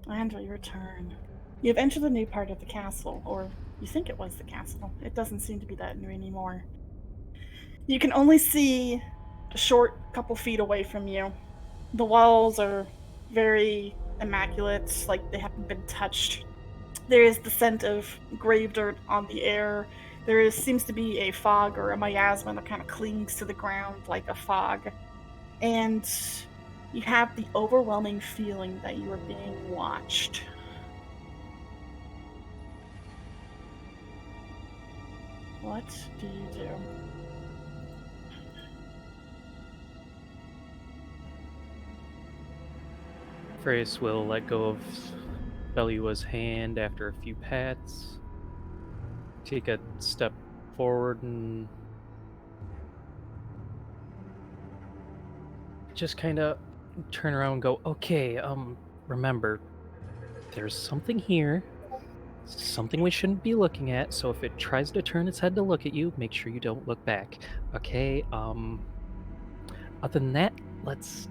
And your turn. You've entered the new part of the castle, or you think it was the castle. It doesn't seem to be that new anymore. You can only see a short couple feet away from you. The walls are very immaculate, like they haven't been touched. There is the scent of grave dirt on the air. Seems to be a fog or a miasma that kind of clings to the ground like a fog. And you have the overwhelming feeling that you are being watched. What do you do? Freys will let go of Belua's hand after a few pats, take a step forward, and just kind of turn around and go, okay, remember, there's something here, something we shouldn't be looking at, so if it tries to turn its head to look at you, make sure you don't look back, okay? Other than that, let's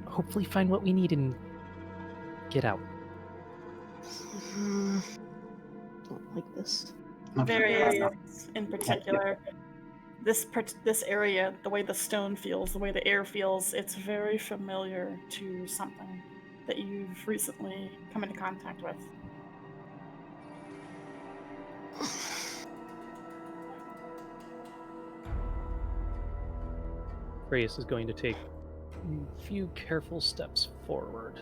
hopefully find what we need and get out. Don't like this. Various in particular. This area, the way the stone feels, the way the air feels, it's very familiar to something that you've recently come into contact with. Freys is going to take a few careful steps forward.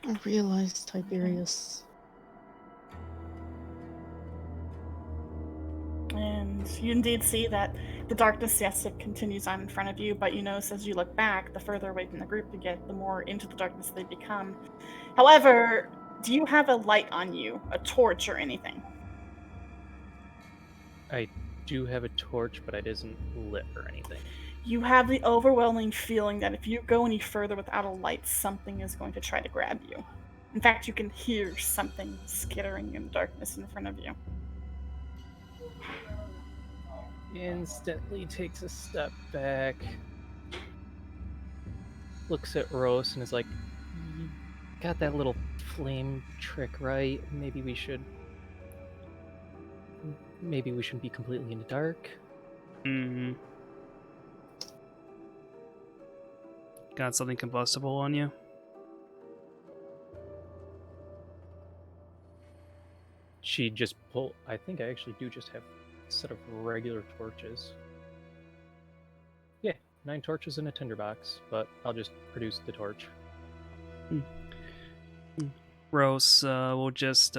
I realized Tiberius. And you indeed see that the darkness, yes, it continues on in front of you, but you notice as you look back, the further away from the group you get, the more into the darkness they become. However, do you have a light on you, a torch or anything? I do have a torch, but it isn't lit or anything. You have the overwhelming feeling that if you go any further without a light, something is going to try to grab you. In fact, you can hear something skittering in the darkness in front of you. Instantly takes a step back, looks at Rose and is like, you got that little flame trick right. Maybe we shouldn't be completely in the dark. Mm-hmm. Got something combustible on you? She just pull. I think I actually do just have a set of regular torches. Yeah, 9 torches in a tinderbox, but I'll just produce the torch. Rose will just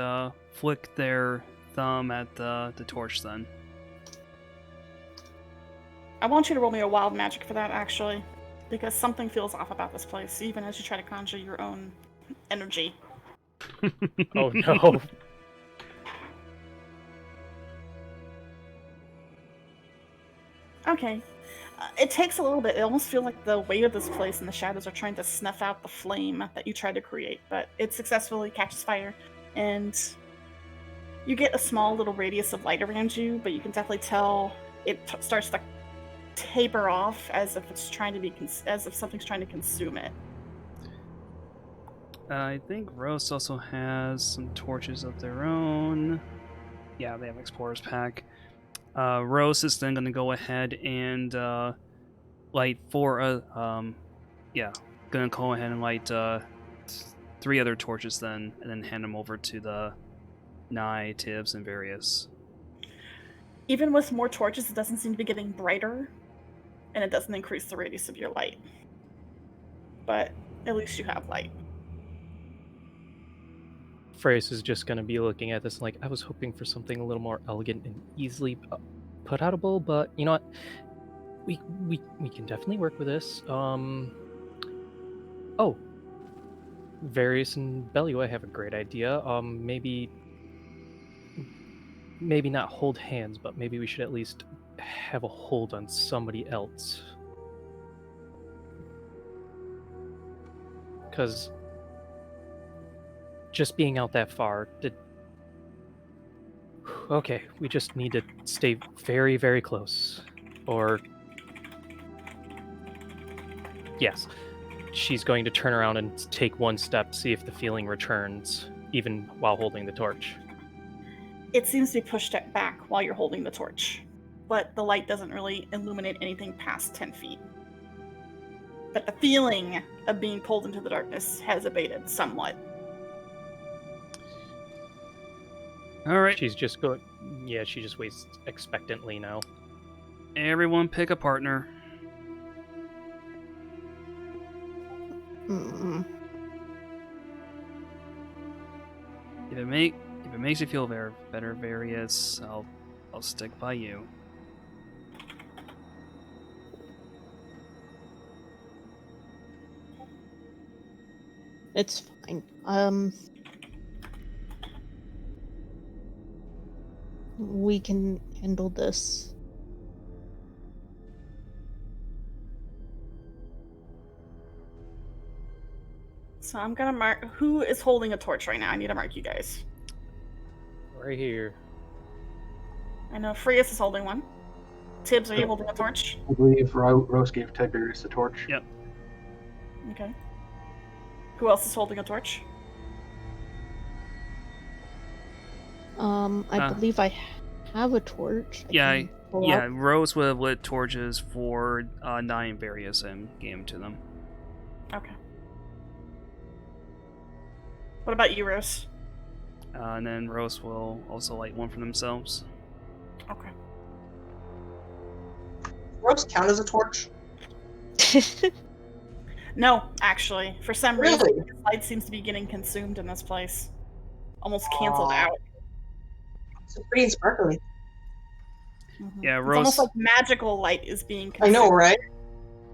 flick their thumb at the torch then. I want you to roll me a wild magic for that, actually, because something feels off about this place, even as you try to conjure your own energy. Oh no. Okay. It takes a little bit. It almost feels like the weight of this place and the shadows are trying to snuff out the flame that you tried to create, but it successfully catches fire, and you get a small little radius of light around you, but you can definitely tell it starts to taper off as if it's trying to be as if something's trying to consume it. I think Rose also has some torches of their own. Yeah, they have Explorer's Pack. Rose is then going to go ahead and light gonna go ahead and light 3 other torches then, and then hand them over to the Nye, Tibbs, and Various. Even with more torches, it doesn't seem to be getting brighter, and it doesn't increase the radius of your light. But at least you have light. Freys is just going to be looking at this like, I was hoping for something a little more elegant and easily put outable, but you know what? We can definitely work with this. Oh, Various and Belua have a great idea. Maybe not hold hands, but maybe we should at least have a hold on somebody else. Because just being out that far, okay, we just need to stay very, very close. Or Yes. She's going to turn around and take one step, see if the feeling returns, even while holding the torch. It seems to be pushed back while you're holding the torch, but the light doesn't really illuminate anything past 10 feet. But the feeling of being pulled into the darkness has abated somewhat. All right, She's just going. Yeah, she just waits expectantly now. everyone pick a partner. Mm. If it makes you feel better, Various, I'll stick by you. It's fine. We can handle this. So I'm gonna mark who is holding a torch right now. I need to mark you guys. Right here. I know Frias is holding one. Tibbs, are you holding a torch? I believe Rose gave Tiberius a torch. Yep. Okay. Who else is holding a torch? I believe I have a torch. Yeah, pull yeah. out. Rose would have lit torches for 9 Various and gave them to them. Okay. What about you, Rose? And then Rose will also light one for themselves. Okay. Rose count as a torch? No, actually. For some reason, Really? the light seems to be getting consumed in this place. Almost canceled Aw. out. It's pretty and sparkly. Yeah, It's Rose. almost like magical light is being I consumed. know, right?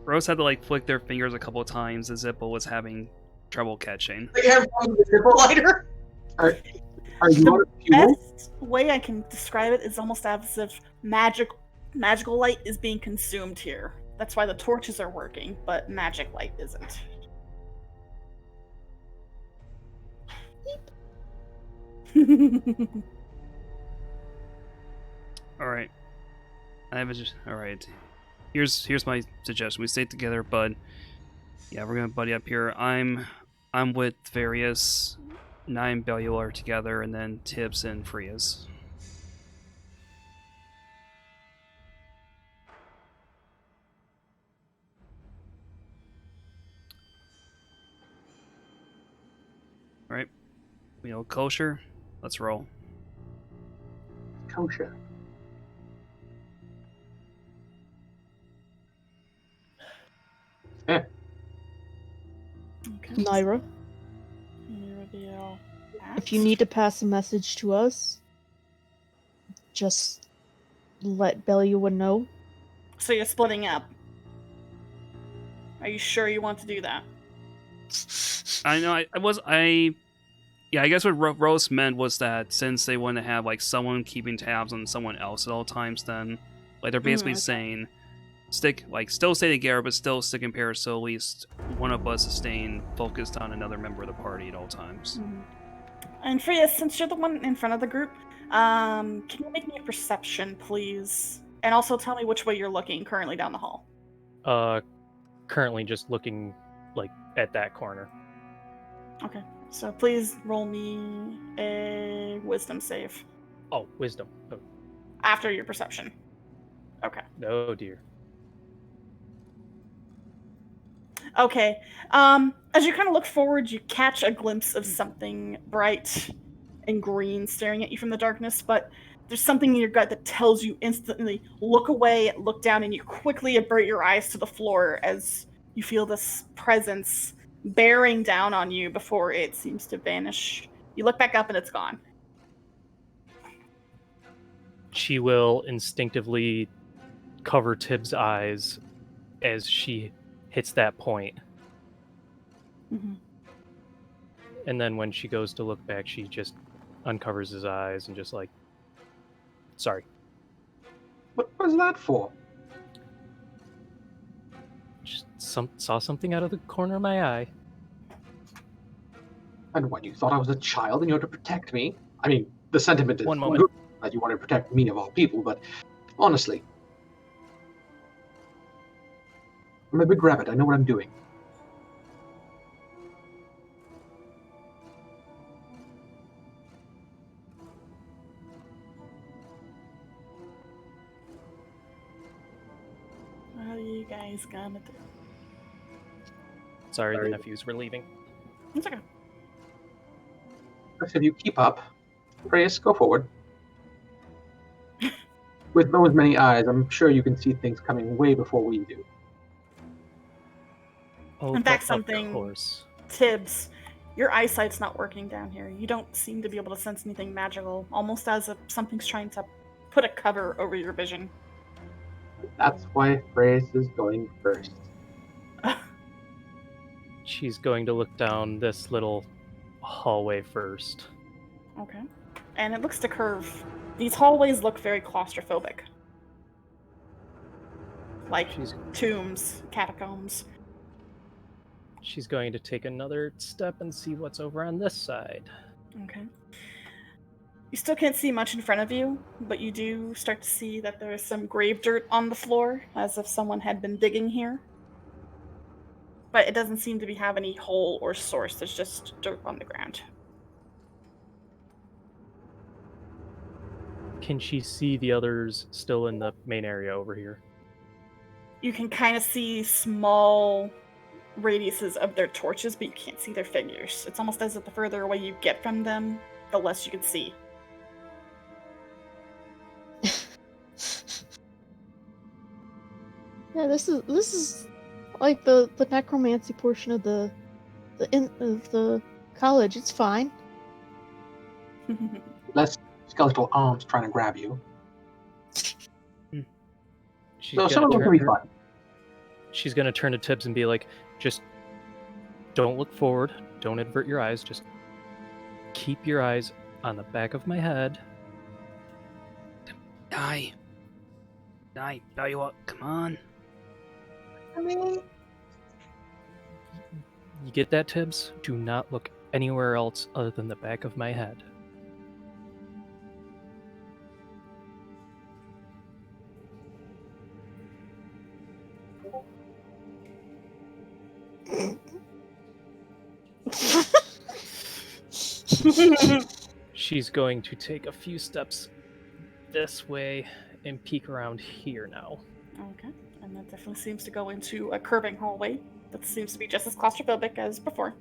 Rose had to like flick their fingers a couple of times as Zippo was having trouble catching. But you have one with the zipper lighter? Are you The on a fuel? best way I can describe it is almost as if magical light is being consumed here. That's why the torches are working, but magic light isn't. All right. All right. Here's my suggestion. We stay together, bud. Yeah, we're gonna buddy up here. I'm with Various, 9 Bellular together, and then Tibbs and Frias. All right. You know, kosher. Let's roll. Kosher. Okay. Naira, Let me reveal if you need to pass a message to us, just let Bellua know. So you're splitting up. Are you sure you want to do that? I know. Yeah, I guess what Rose meant was that since they want to have like someone keeping tabs on someone else at all times, then like they're basically okay. saying still stay together, but still stick in pairs, so at least one of us is staying focused on another member of the party at all times. And Frias, since you're the one in front of the group, can you make me a perception, please? And also tell me which way you're looking currently down the hall. Currently just looking like at that corner. Okay. So please roll me a wisdom save Oh, wisdom. Oh, after your perception. Okay. oh dear. Okay. As you kind of look forward, you catch a glimpse of something bright and green staring at you from the darkness, but there's something in your gut that tells you instantly, look away, look down, and you quickly avert your eyes to the floor as you feel this presence bearing down on you before it seems to vanish. You look back up and it's gone. She will instinctively cover Tibbs' eyes as she hits that point. Mm-hmm. And then when she goes to look back, she just uncovers his eyes and just like, sorry. What was that for? Just saw something out of the corner of my eye. And what, you thought I was a child and you had to protect me? I mean, the sentiment is One moment. good that you want to protect me of all people, but honestly, I'm a big rabbit. I know what I'm doing. What are you guys gonna do? Sorry, the nephews were leaving. It's okay. I said you keep up. Reyes, go forward. With those many eyes, I'm sure you can see things coming way before we do. Oh, In fact, but something- of course. Tibbs, your eyesight's not working down here. You don't seem to be able to sense anything magical, almost as if something's trying to put a cover over your vision. That's why Reyes is going first. She's going to look down this little hallway first. Okay. And it looks to curve. These hallways look very claustrophobic. Like She's tombs, catacombs. she's going to take another step and see what's over on this side. Okay. You still can't see much in front of you, but you do start to see that there is some grave dirt on the floor, as if someone had been digging here. But it doesn't seem to have any hole or source. There's just dirt on the ground. Can she see the others still in the main area over here? You can kind of see small radiuses of their torches, but you can't see their figures. It's almost as if the further away you get from them, the less you can see. Yeah, this is like the necromancy portion of the college. It's fine. Less skeletal arms trying to grab you. She's So some gonna of them can be turn. fun. She's gonna turn to Tibbs and be like, "Just don't look forward. Don't avert your eyes. Just keep your eyes on the back of my head." Die. Die what? Come on. I mean, You get that, Tibbs? Do not look anywhere else other than the back of my head. She's going to take a few steps this way and peek around here now. Okay. And that definitely seems to go into a curving hallway that seems to be just as claustrophobic as before.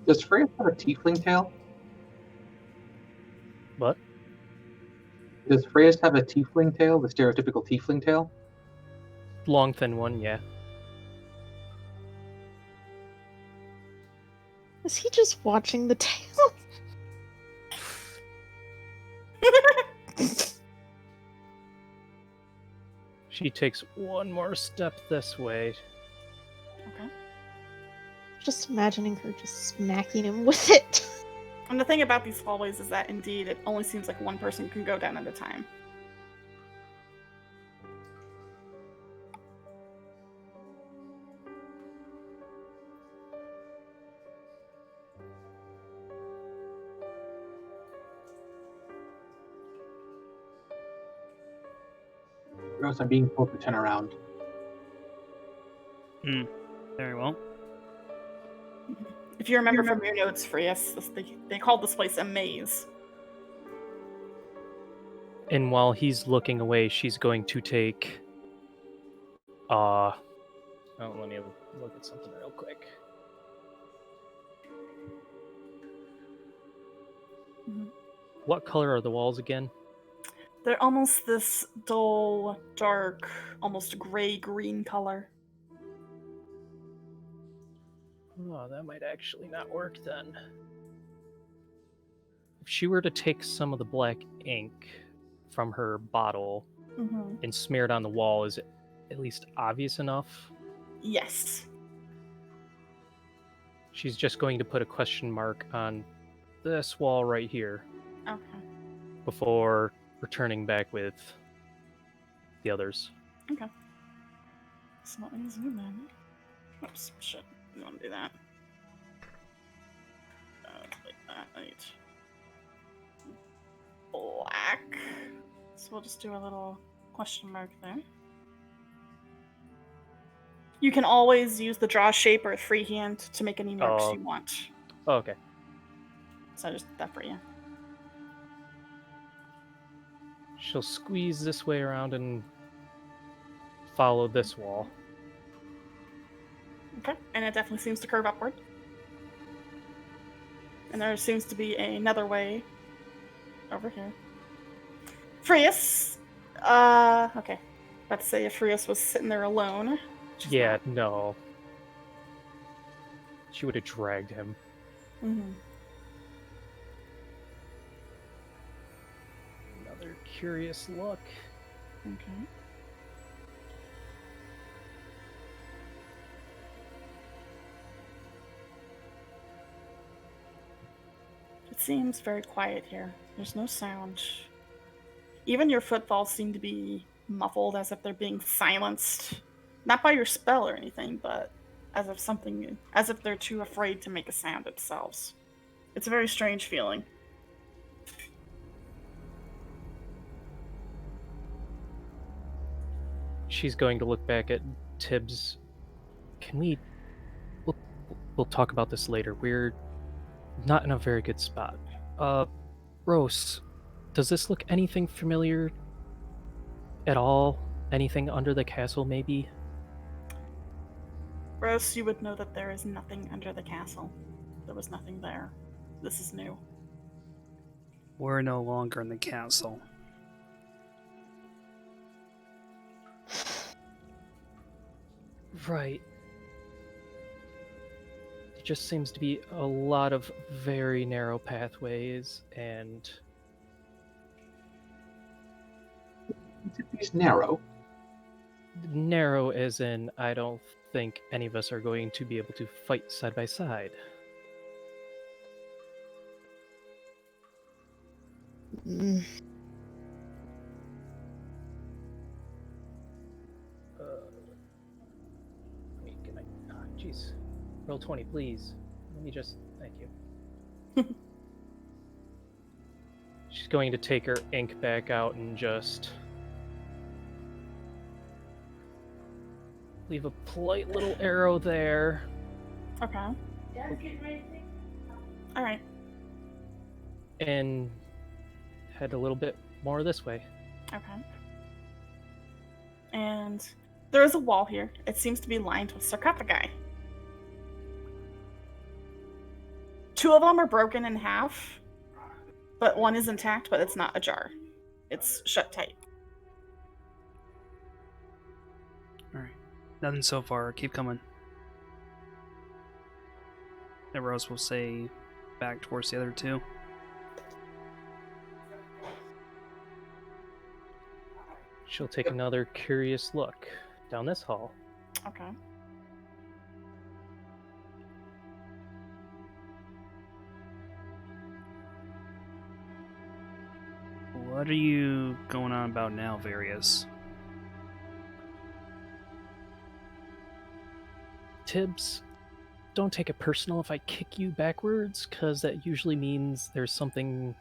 Does Freya have a tiefling tail? What? Does Freya have a tiefling tail, the stereotypical tiefling tail? Long, thin one, yeah. Is he just watching the tail? She takes one more step this way. Okay. Just imagining her just smacking him with it. And the thing about these hallways is that indeed it only seems like one person can go down at a time. Gross, I'm being told to turn around. Very well. If you remember from your notes, Frias, they called this place a maze. And while he's looking away, she's going to take. Oh, let me look at something real quick. Mhm. What color are the walls again? They're almost this dull, dark, almost gray-green color. Oh, that might actually not work then. If she were to take some of the black ink from her bottle Mm-hmm. and smear it on the wall, is it at least obvious enough? Yes. She's just going to put a question mark on this wall right here Okay. before returning back with the others. So let me zoom in. Oops, shit. I don't want to do that. Like that, right. Black. So we'll just do a little question mark there. You can always use the draw shape or freehand to make any marks Oh. you want. Oh, okay. So I just did that for you. She'll squeeze this way around and follow this wall. Okay, and it definitely seems to curve upward. And there seems to be another way over here. Frius! Okay. About to say if Frius was sitting there alone. She's Yeah, not. no. She would have dragged him. Mm-hmm. Another curious look. Okay. It seems very quiet here. There's no sound. Even your footfalls seem to be muffled, as if they're being silenced. Not by your spell or anything, but as if they're too afraid to make a sound themselves. It's a very strange feeling. She's going to look back at Tibbs. Can we... We'll talk about this later. We're not in a very good spot. Rose, does this look anything familiar at all? Anything under the castle, maybe? Rose, you would know that there is nothing under the castle. There was nothing there. This is new. We're no longer in the castle. Right. There just seems to be a lot of very narrow pathways, and... It's narrow. Narrow as in, I don't think any of us are going to be able to fight side by side. Mm. Wait, can I... Jeez. Roll 20, please. Let me just... Thank you. She's going to take her ink back out and just... leave a polite little arrow there. Okay. Alright. And head a little bit more this way. Okay. And there is a wall here. It seems to be lined with sarcophagi. 2 of them are broken in half, but one is intact, but it's not ajar. It's shut tight. Alright. Nothing so far. Keep coming. And Rose will say back towards the other 2. She'll take another curious look down this hall. Okay. What are you going on about now, Various? Tibbs, don't take it personal if I kick you backwards, because that usually means there's something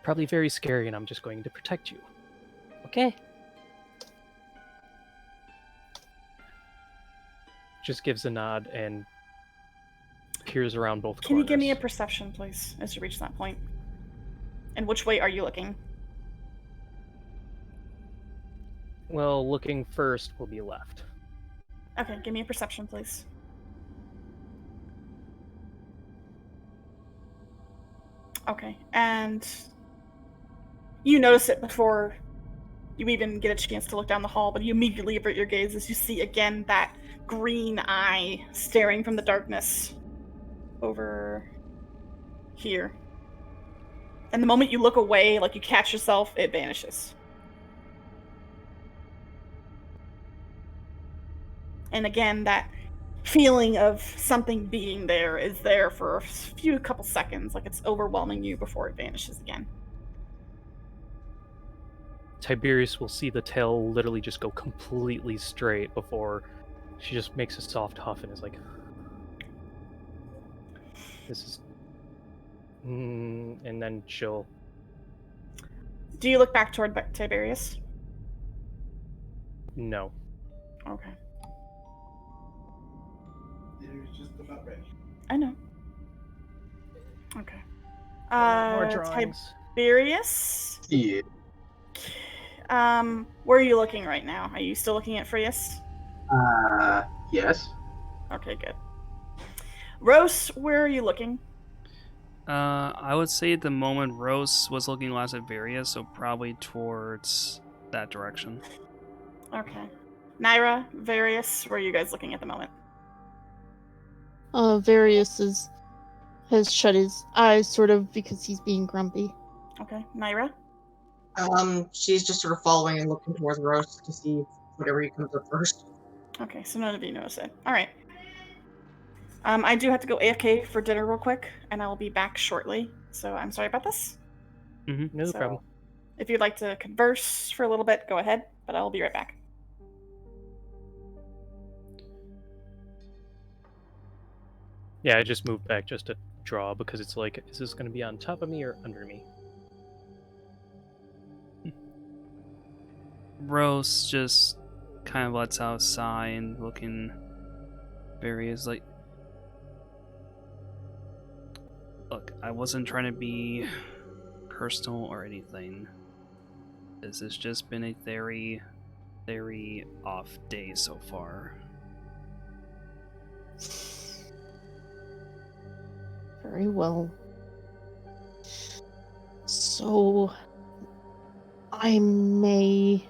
probably very scary and I'm just going to protect you. Okay? Just gives a nod and peers around both corners. Can you give me a perception, please, as you reach that point? And which way are you looking? Well, looking first will be left. Okay, give me a perception, please. Okay, and you notice it before you even get a chance to look down the hall, but you immediately avert your gaze as you see again that green eye staring from the darkness over here. And the moment you look away, like you catch yourself, it vanishes. And again, that feeling of something being there is there for a couple seconds, like it's overwhelming you before it vanishes again. Tiberius will see the tail literally just go completely straight before she just makes a soft huff and is like, this is... and then she'll... Do you look back toward Tiberius? No. Okay. I know. Okay. More drawings. Tiberius? Yeah. Where are you looking right now? Are you still looking at Frias? Yes. Okay, good. Rose, where are you looking? I would say at the moment Rose was looking last at Varia, so probably towards that direction. Okay. Naira, Various, where are you guys looking at the moment? Various has shut his eyes sort of because he's being grumpy. Okay. Naira? She's just sort of following and looking towards Rose to see whatever he comes up first. Okay, so none of you notice it. Alright. I do have to go AFK for dinner real quick, and I will be back shortly. So I'm sorry about this. No problem. If you'd like to converse for a little bit, go ahead, but I will be right back. Yeah, I just moved back just to draw because it's like, is this going to be on top of me or under me? Rose just kind of lets out a sigh and looking Various like, look, I wasn't trying to be personal or anything. This has just been a very, very off day so far. Very well. So, I may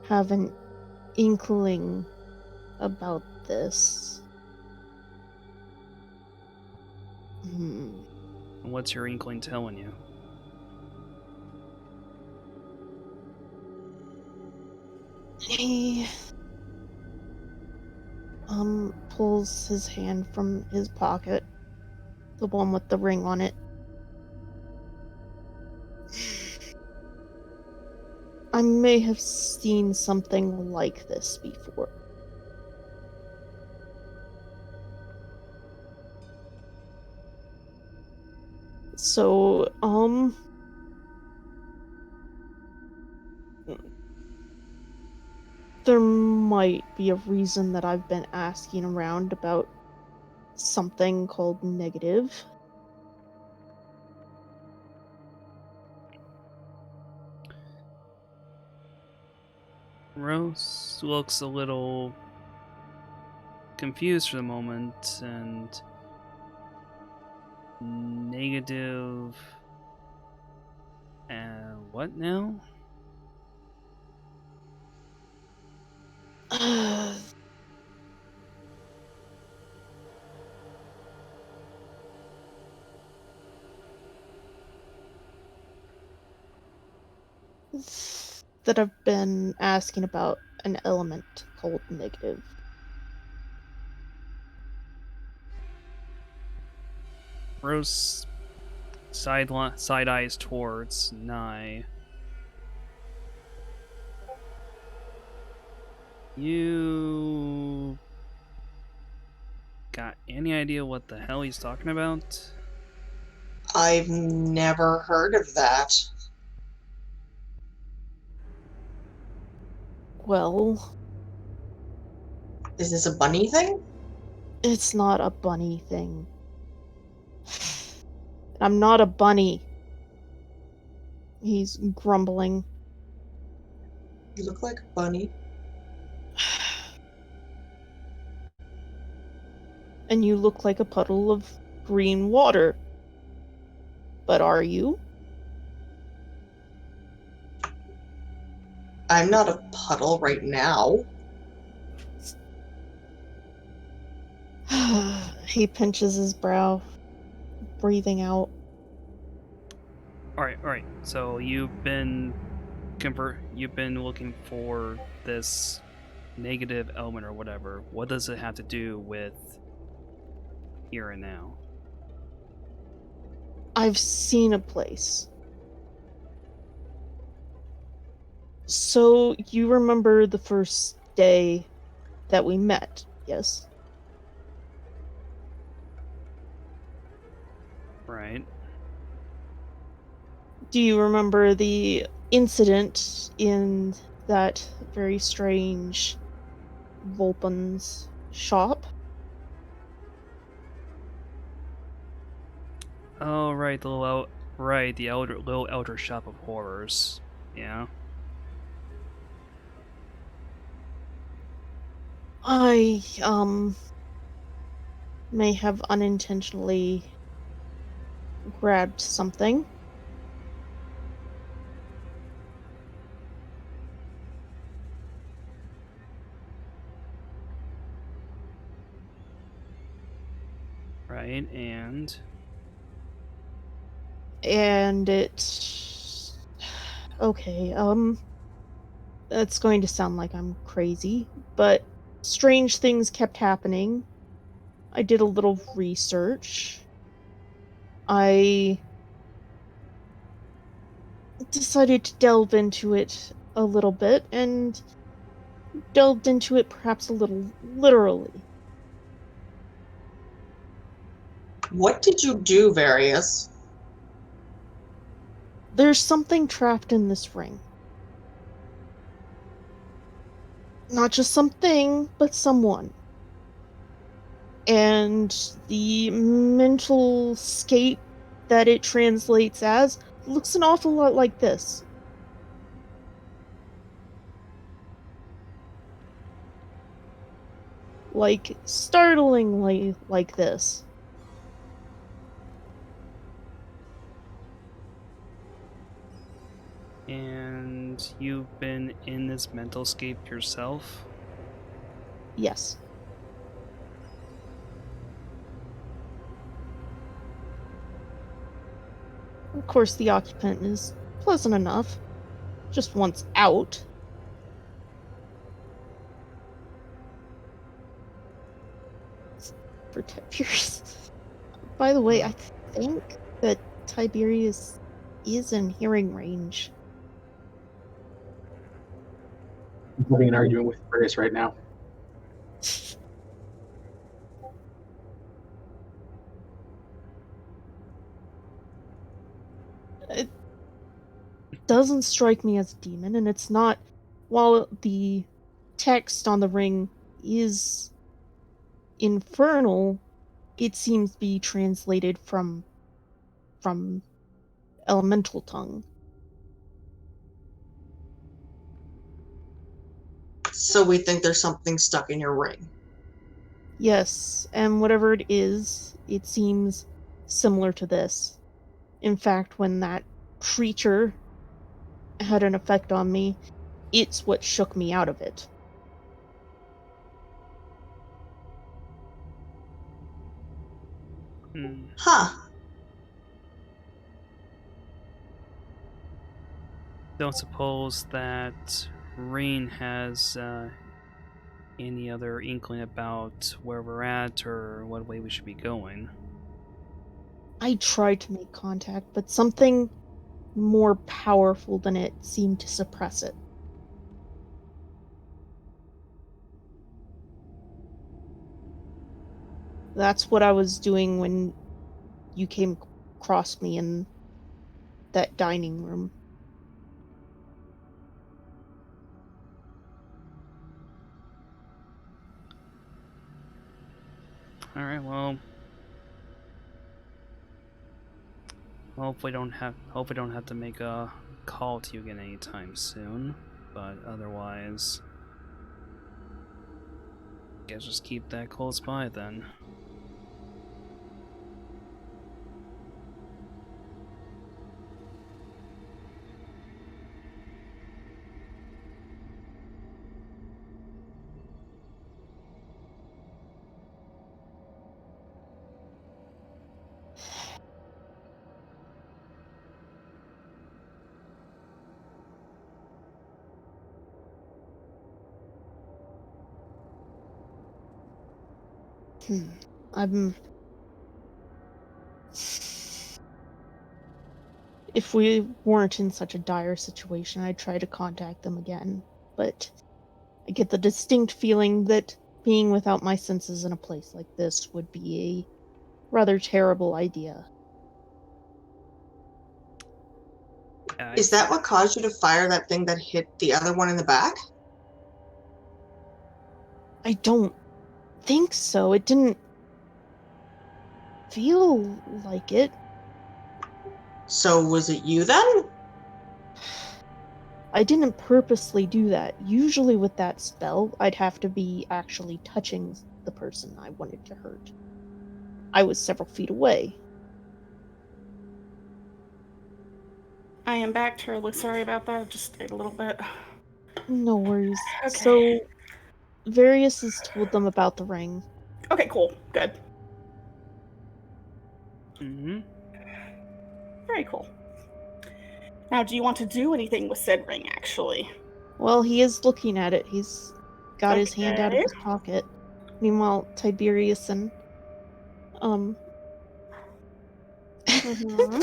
have an inkling about this. And what's your inkling telling you? He pulls his hand from his pocket, the one with the ring on it. I may have seen something like this before. So, there might be a reason that I've been asking around about something called negative. Rose looks a little confused for the moment and negative. And what now? That I've been asking about an element called negative. Rose side eyes towards Nye. You got any idea what the hell he's talking about? I've never heard of that. Well, Is this a bunny thing? it's not a bunny thing. I'm not a bunny. He's grumbling. You look like a bunny. And you look like a puddle of green water. But are you? I'm not a puddle right now. He pinches his brow, breathing out. All right. So you've been looking for this negative element or whatever. What does it have to do with here and now? I've seen a place. So, you remember the first day that we met, yes? Right. Do you remember the incident in that very strange Volpun's shop? Oh, right, the little elder shop of horrors. Yeah. I may have unintentionally grabbed something. Right, and And it okay, that's going to sound like I'm crazy, but strange things kept happening. I did a little research. I decided to delve into it a little bit and delved into it perhaps a little literally. What did you do, Various? There's something trapped in this ring. Not just something, but someone. And the mental scape that it translates as looks an awful lot like this. Like, startlingly like this. and you've been in this mental scape yourself? Yes. Of course, the occupant is pleasant enough. Just once out. For Tiberius. By the way, I think that Tiberius is in hearing range. I'm having an argument with Grace right now. It doesn't strike me as a demon, and it's not. While the text on the ring is infernal, it seems to be translated from elemental tongue. So we think there's something stuck in your ring. Yes, and whatever it is, it seems similar to this. In fact, when that creature had an effect on me, it's what shook me out of it. Huh. Don't suppose that Rain has any other inkling about where we're at or what way we should be going? I tried to make contact, but something more powerful than it seemed to suppress it. That's what I was doing when you came across me in that dining room. All right, well, hope we don't have to make a call to you again anytime soon. But otherwise, guess just keep that close by then. I'm. If we weren't in such a dire situation, I'd try to contact them again. But I get the distinct feeling that being without my senses in a place like this would be a rather terrible idea. Is that what caused you to fire that thing that hit the other one in the back? I don't think so. It didn't feel like it. So was it you then? I didn't purposely do that. Usually with that spell, I'd have to be actually touching the person I wanted to hurt. I was several feet away. I am back. Terribly sorry about that. Just stayed a little bit. No worries. Okay. So, Various has told them about the ring. Okay, cool. Good. Mm-hmm. Very cool. Now, do you want to do anything with said ring, actually? Well, he is looking at it. He's got his hand out of Okay. his pocket. Meanwhile, Tiberius and Mhm.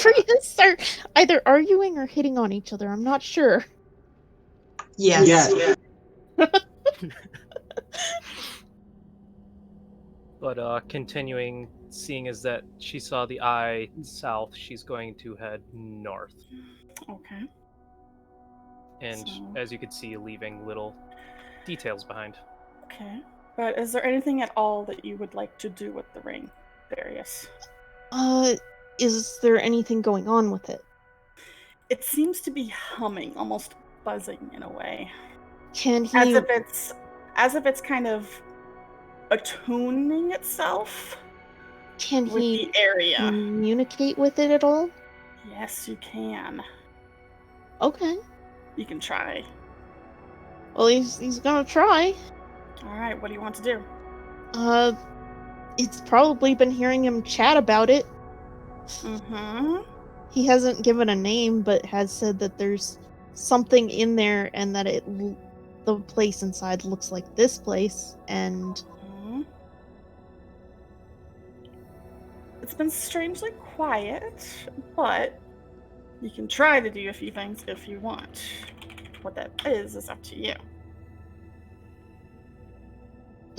Various are either arguing or hitting on each other. I'm not sure. Yes. Yes. But continuing, seeing as that she saw the eye south, she's going to head north. Okay. And So- as you could see, leaving little details behind. Okay. But is there anything at all that you would like to do with the ring, Darius? Is there anything going on with it? It seems to be humming, almost buzzing in a way. Can he As if it's kind of attuning itself can with he the area. communicate with it at all? Yes, you can. Okay. You can try. Well, he's gonna try. Alright, what do you want to do? It's probably been hearing him chat about it. Mm-hmm. He hasn't given a name, but has said that there's something in there and that the place inside looks like this place, and Mhm. It's been strangely quiet, but you can try to do a few things if you want. What that is up to you.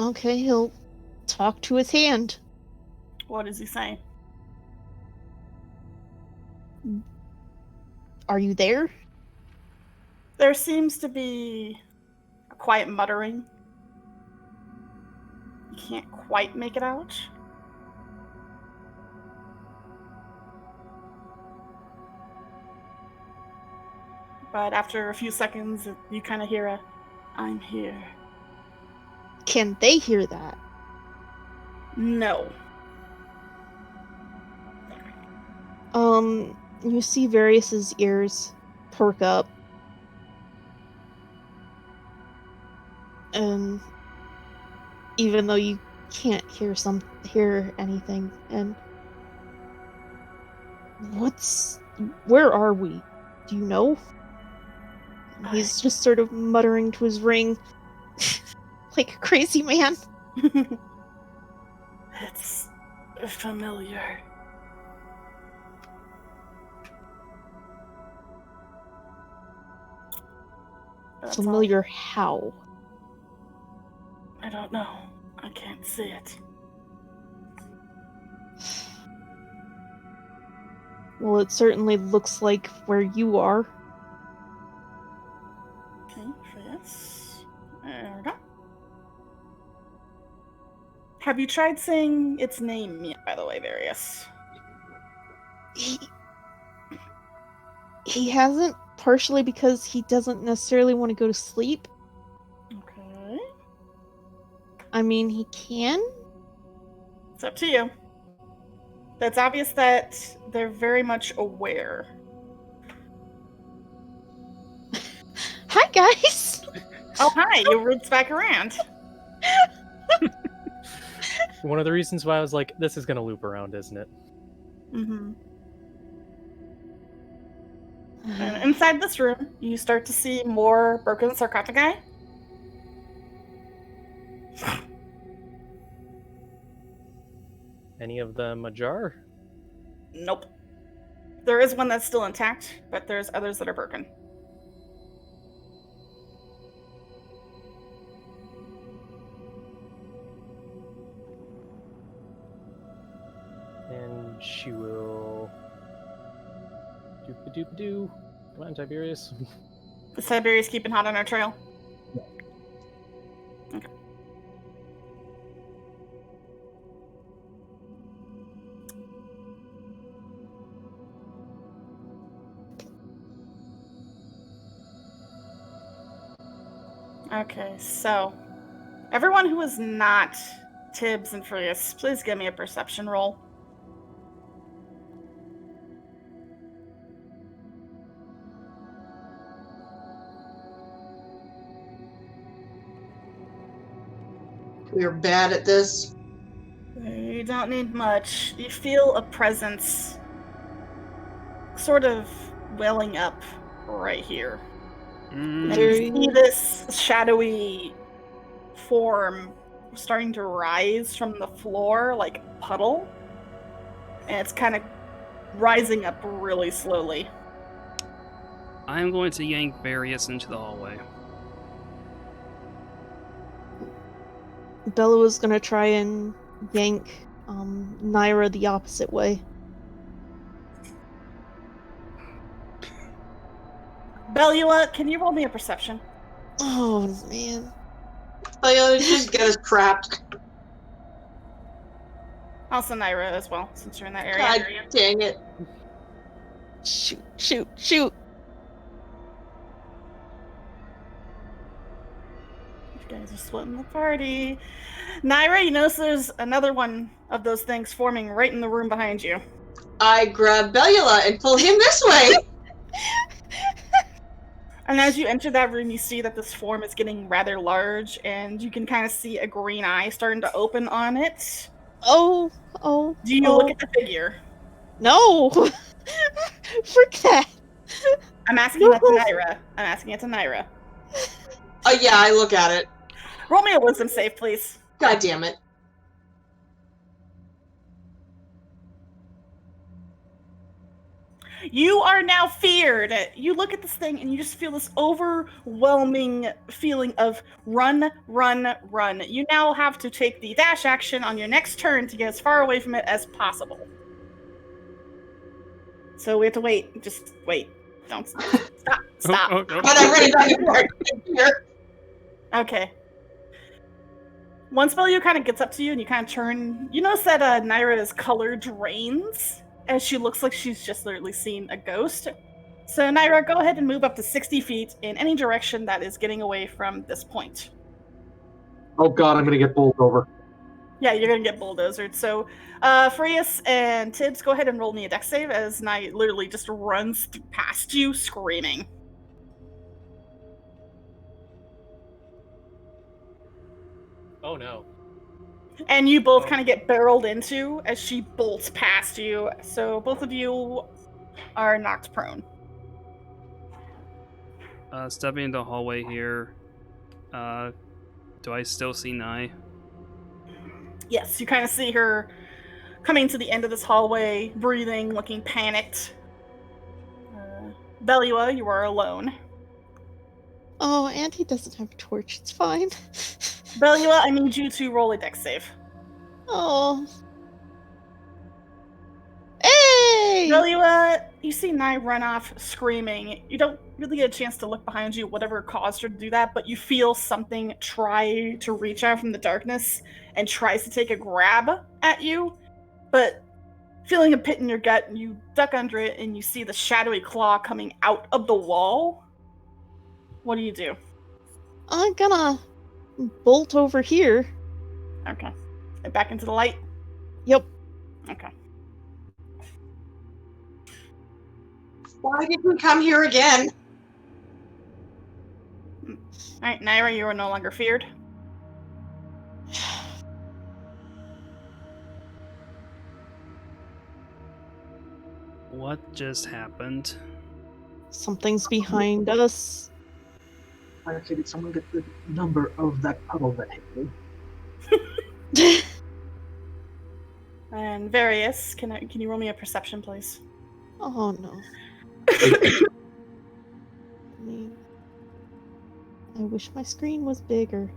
okay, he'll talk to his hand. What does he say? Are you there? There seems to be a quiet muttering. You can't quite make it out. But after a few seconds, you kind of hear a, "I'm here." Can they hear that? No. You see Various's ears perk up. And even though you can't hear anything, and where are we? Do you know? He's just sort of muttering to his ring like a crazy man. It's familiar. That's all. Familiar how? I don't know. I can't see it. Well, it certainly looks like where you are. Okay, for yes. There we go. Have you tried saying its name yet, by the way, Various? He hasn't, partially because he doesn't necessarily want to go to sleep. Okay. I mean, he can. It's up to you. It's obvious that they're very much aware. Hi, guys! Oh, hi, you roots back around. One of the reasons why I was like, this is going to loop around, isn't it? Mm-hmm. And inside this room, you start to see more broken sarcophagi. Any of them ajar? Nope. There is one that's still intact, but there's others that are broken. And she will... Doop-a-doop-a-doo. Come on, Tiberius. Is Tiberius keeping hot on our trail? Okay. Okay, so everyone who is not Tibbs and Furious, please give me a perception roll. We're bad at this. You don't need much. You feel a presence sort of welling up right here. And you see this shadowy form starting to rise from the floor like a puddle. And it's kind of rising up really slowly. I'm going to yank Various into the hallway. Bella was gonna try and yank Naira the opposite way. Bellula, can you roll me a perception? Oh man. Oh, yeah, just get us trapped. Also Naira as well, since you're in that area. God dang it. Shoot, shoot, shoot. You guys are splitting the party. Naira, you notice there's another one of those things forming right in the room behind you. I grab Bellula and pull him this way. And as you enter that room, you see that this form is getting rather large, and you can kind of see a green eye starting to open on it. Oh. Do you look at the figure? No! Frick that! I'm asking that to Naira. I'm asking it to Naira. Oh, yeah, I look at it. Roll me a wisdom save, please. God damn it. You are now feared. You look at this thing and you just feel this overwhelming feeling of run, run, run. You now have to take the dash action on your next turn to get as far away from it as possible. So we have to wait. Just wait. Don't stop. Stop. Oh, But I'm running back and forth here. Okay. Once Bellew kind of gets up to you and you kind of turn, you notice that Naira's color drains as she looks like she's just literally seen a ghost. So Naira, go ahead and move up to 60 feet in any direction that is getting away from this point. Oh god, I'm gonna get bowled over. Yeah, you're going to get bulldozered. So Furious and Tibbs, go ahead and roll me a dex save as Nai literally just runs past you screaming. Oh no. And you both kind of get barreled into as she bolts past you. So both of you are knocked prone. Stepping into the hallway here. Do I still see Nai? Yes, you kind of see her coming to the end of this hallway, breathing, looking panicked. Bellua, you are alone. Oh, and he doesn't have a torch. It's fine. Bellua, I need you to roll a dex save. Oh. Hey! Bellua, you see Nai run off screaming. You don't really get a chance to look behind you, whatever caused her to do that, but you feel something try to reach out from the darkness and tries to take a grab at you. But feeling a pit in your gut, you duck under it and you see the shadowy claw coming out of the wall. What do you do? I'm gonna bolt over here. Okay. Back into the light? Yep. Okay. Why did we come here again? Alright, Naira, you are no longer feared. What just happened? Something's behind us. Actually, did someone get the number of that puddle that hit me? And Various, can you roll me a perception, please? Oh no. I wish my screen was bigger.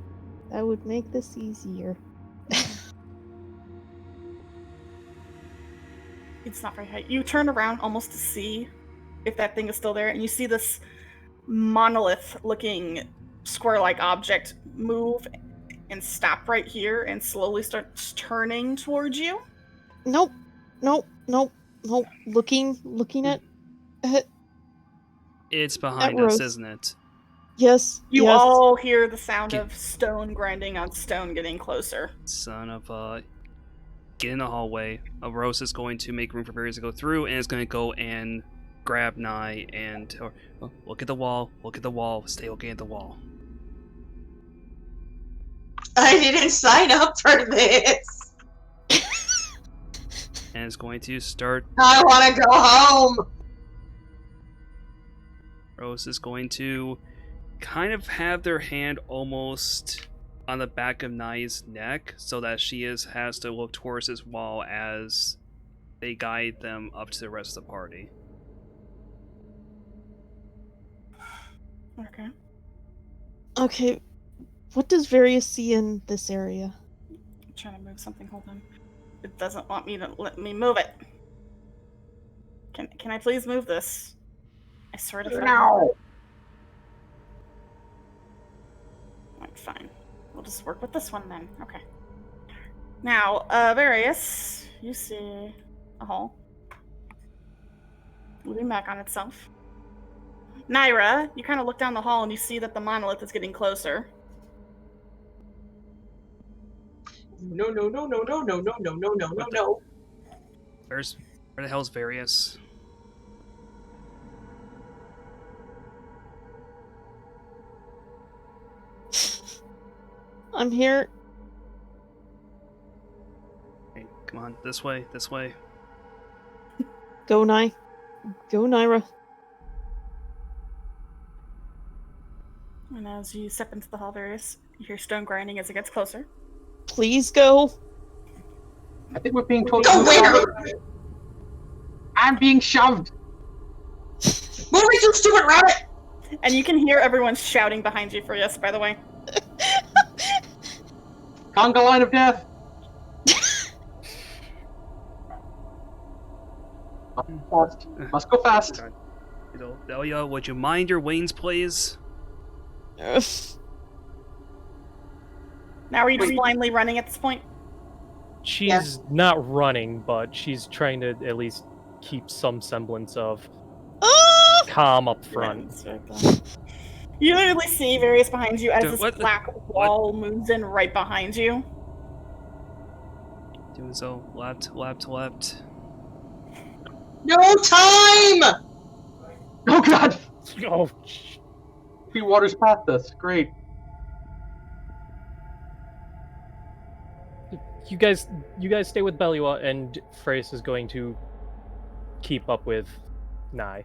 That would make this easier. It's not very high. You turn around almost to see if that thing is still there, and you see this monolith-looking square-like object move and stop right here and slowly starts turning towards you. Nope. Looking at It's behind Rose. us, isn't it? Yes. You yes. all hear the sound Get- of stone grinding on stone getting closer. Son of get in the hallway. Rose is going to make room for Varys to go through, and is going to go and grab Nye and look at the wall. Look at the wall. Stay looking at the wall. I didn't sign up for this. And is going to start. I want to go home. Rose is going to kind of have their hand almost on the back of Nye's neck, so that she has to look towards this wall as they guide them up to the rest of the party. Okay. Okay. What does Various see in this area? I'm trying to move something. Hold on. It doesn't want me to let me move it. Can I please move this? I swear to God. No! Right, fine. We'll just work with this one then. Okay. Now, Various, you see a hole. Moving back on itself. Naira, you kind of look down the hall and you see that the monolith is getting closer. No, no, no, no, no, no, no, no, no, no, no, no. Where the hell's Various? I'm here. Hey, come on, this way, this way. Go, Nye. Go, Naira. And as you step into the hall, Various, you hear stone grinding as it gets closer. Please go. I think we're being told. Go where? I'm being shoved. Move it, you stupid rabbit! And you can hear everyone shouting behind you for yes, by the way. Conga line of death. Fast. Must go fast. Delia, would you mind your Wayne's plays? Ugh. Now are you just blindly running at this point? She's not running, but she's trying to at least keep some semblance of Ah! calm up front. You literally see Various behind you as Dude, this what the- black wall moves in right behind you. Doing so. Left, left, left. No time! Oh god! Oh, Three waters past us. Great. you guys stay with Belua, and Freys is going to keep up with Nye.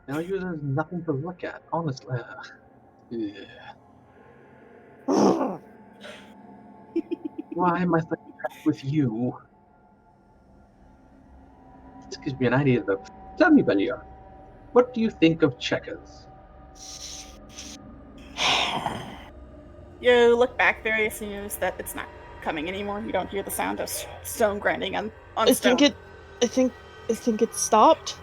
Now there's nothing to look at, honestly. Ugh. Why am I stuck with you? This gives me an idea though. Tell me, Belia, what do you think of checkers? You look back, Various, and you notice that it's not coming anymore. You don't hear the sound of stone grinding on I stone. think it stopped.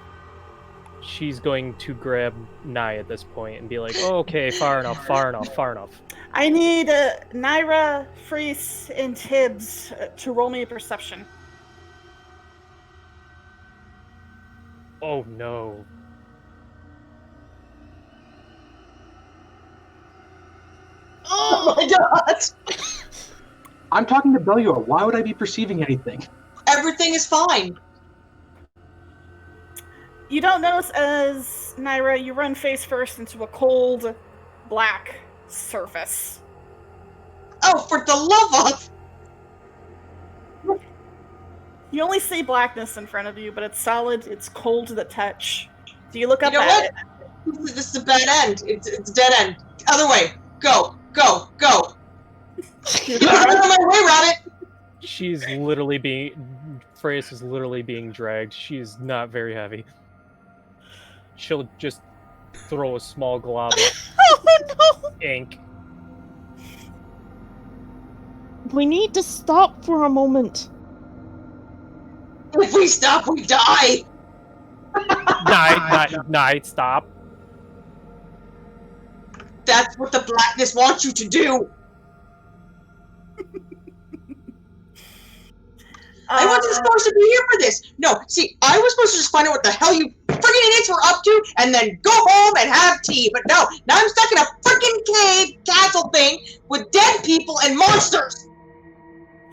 She's going to grab Nye at this point and be like, oh, okay, far enough, far enough, far enough. I need Naira, Freese, and Tibbs to roll me a perception. Oh no. Oh my god! I'm talking to Belua. Why would I be perceiving anything? Everything is fine. You don't notice as Naira, you run face first into a cold, black surface. Oh, for the love of... You only see blackness in front of you, but it's solid, it's cold to the touch. Do you look up You know at what? it? This is a bad end. It's a dead end. Other way. Go, go, go. Get out of my way, rabbit! She's literally Freys is literally being dragged. She's not very heavy. She'll just throw a small glob of Oh no! ink. We need to stop for a moment. If we stop, we die! Nye, stop. That's what the blackness wants you to do! I wasn't supposed to be here for this! No, see, I was supposed to just find out what the hell you friggin' idiots were up to, and then go home and have tea. But no, now I'm stuck in a freaking cave castle thing with dead people and monsters.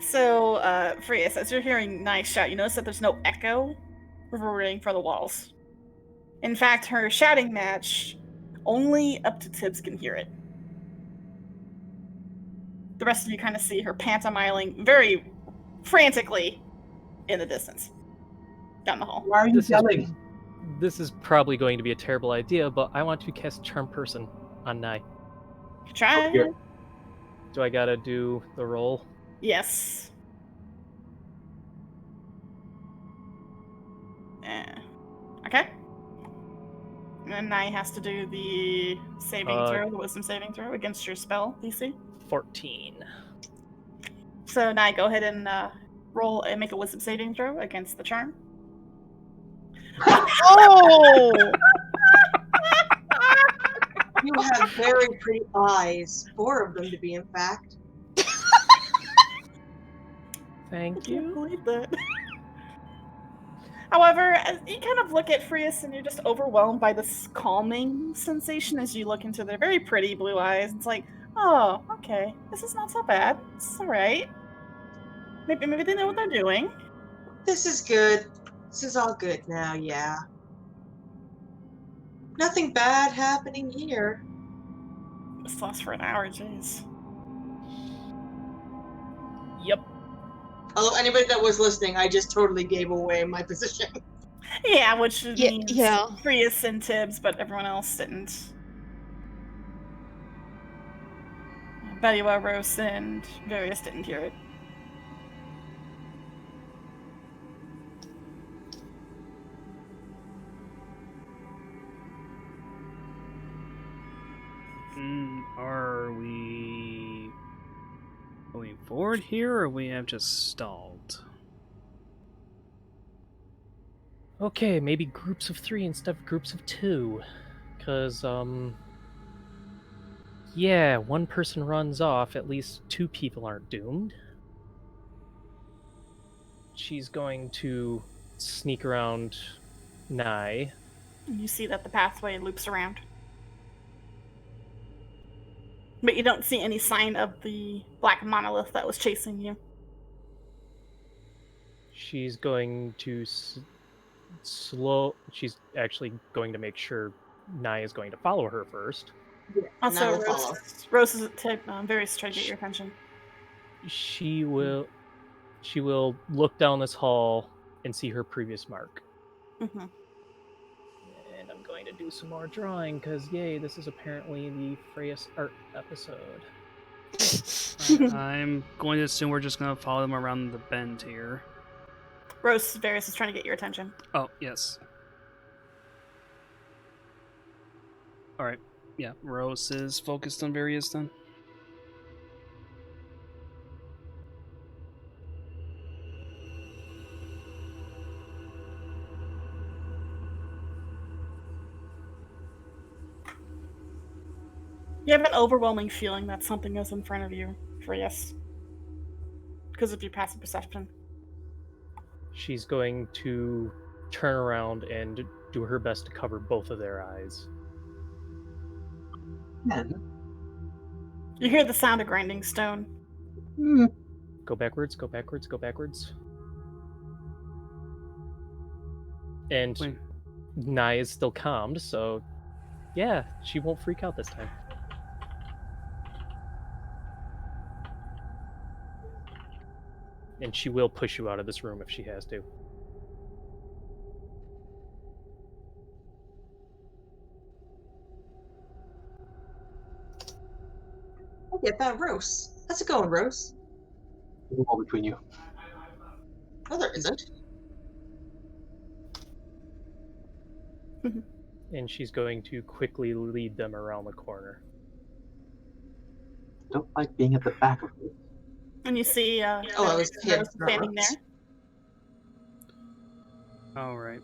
So, Frias, as you're hearing Nice shout, you notice that there's no echo reverberating from the walls. In fact, her shouting match, only up to Tibbs can hear it. The rest of you kind of see her pantomiling very frantically in the distance down the hall. Why are you yelling? This is probably going to be a terrible idea, but I want to cast Charm Person on Nye. Try. Here. Do I gotta do the roll? Yes. Okay. And then Nye has to do the saving throw, the wisdom saving throw against your spell DC. 14. So Nye, go ahead and roll and make a wisdom saving throw against the charm. Oh! You have very pretty eyes. 4 of them, to be in fact. Thank I can't you. believe that. However, as you kind of look at Frias and you're just overwhelmed by this calming sensation as you look into their very pretty blue eyes. It's like, oh, okay, this is not so bad. It's all right. Maybe they know what they're doing. This is good. This is all good now, yeah. Nothing bad happening here. This lasts for an hour, jeez. Yep. Although anybody that was listening, I just totally gave away my position. Yeah, which means yeah. Frias and Tibbs, but everyone else didn't. Beliwa, Rose, and Various didn't hear it. Are we going forward here, or we have just stalled? Okay, maybe groups of 3 instead of groups of 2. Because, yeah, one person runs off, at least 2 people aren't doomed. She's going to sneak around Nye. And you see that the pathway loops around. But you don't see any sign of the black monolith that was chasing you. She's going to she's actually going to make sure Nye is going to follow her first. Also, will follow. Rose is very trying to get your attention. She will look down this hall and see her previous mark. Mm-hmm. And I'm going to do some more drawing because, yay, this is apparently the Freyas art episode. I'm going to assume we're just going to follow them around the bend here. Rose Varys is trying to get your attention. Oh, yes. Alright. Yeah, Rose is focused on Various then. You have an overwhelming feeling that something is in front of you, Frias. Because of your passive perception. She's going to turn around and do her best to cover both of their eyes. Man. You hear the sound of grinding stone. Go backwards, go backwards, go backwards. And Wait. Nye is still calmed, so yeah, she won't freak out this time. And she will push you out of this room if she has to. I get that, Rose. How's it going, Rose? There's a wall between you. No, there isn't. And she's going to quickly lead them around the corner. Don't like being at the back of it. And you see I was Rose standing there. Alright.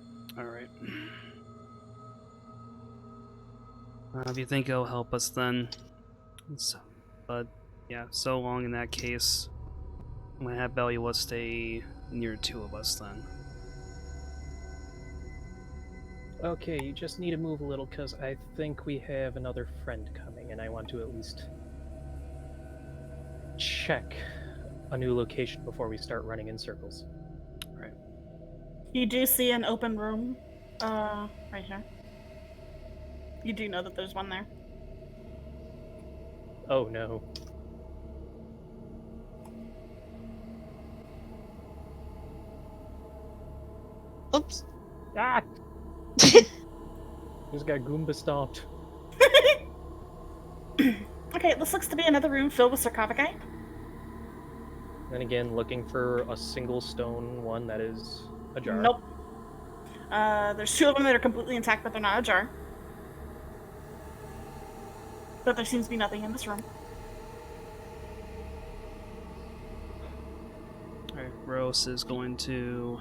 If you think it'll help us then. But yeah, so long in that case. I'm gonna have Beliwa stay near 2 of us then. Okay, you just need to move a little because I think we have another friend coming, and I want to at least check a new location before we start running in circles. Right. You do see an open room, right here. You do know that there's one there. Oh no. Oops. Ah! Just got Goomba stomped. Okay, this looks to be another room filled with sarcophagi. Then again, looking for a single stone one that is ajar. Nope. There's 2 of them that are completely intact, but they're not ajar. But there seems to be nothing in this room. Alright, Rose is going to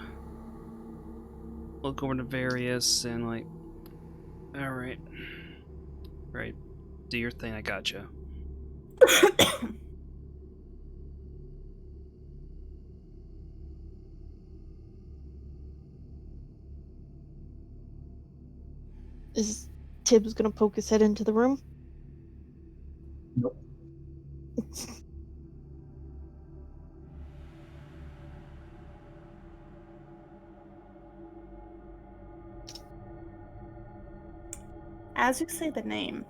look over to Various and like, alright. Right. Do your thing, I gotcha. Is Tibbs gonna poke his head into the room? Nope. As you say the name,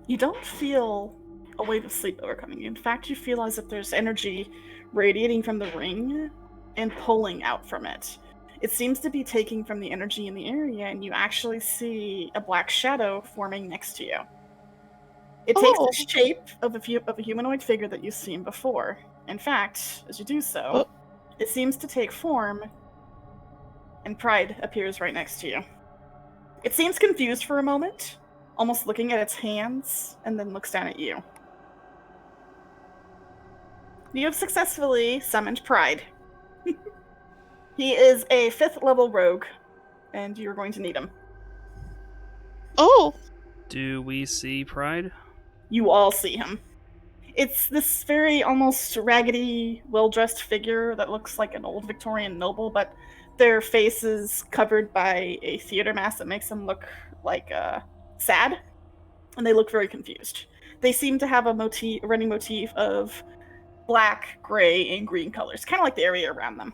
you don't feel a wave of sleep overcoming you. In fact, you feel as if there's energy radiating from the ring and pulling out from it. It seems to be taking from the energy in the area, and you actually see a black shadow forming next to you. It takes Oh. the shape of a humanoid figure that you've seen before. In fact, as you do so, Oh. it seems to take form, and Pride appears right next to you. It seems confused for a moment, almost looking at its hands, and then looks down at you. You have successfully summoned Pride. He is a 5th level rogue, and you're going to need him. Oh. Do we see Pride? You all see him. It's this very almost raggedy, well-dressed figure that looks like an old Victorian noble, but their face is covered by a theater mask that makes them look like sad, and they look very confused. They seem to have a running motif of black, gray, and green colors, kind of like the area around them.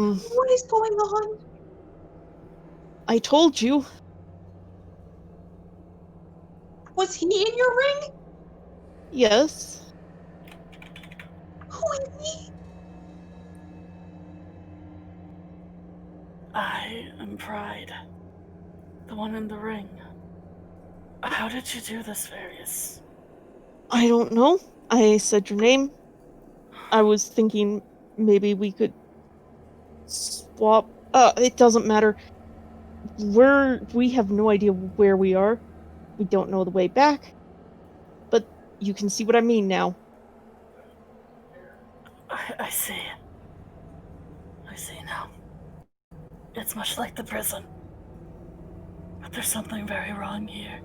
What is going on? I told you. Was he in your ring? Yes. Who is he? I am Pride, the one in the ring. How did you do this, Various? I don't know. I said your name. I was thinking maybe we could swap. It doesn't matter. We have no idea where we are. We don't know the way back. But you can see what I mean now. I see. I see now. It's much like the prison. But there's something very wrong here.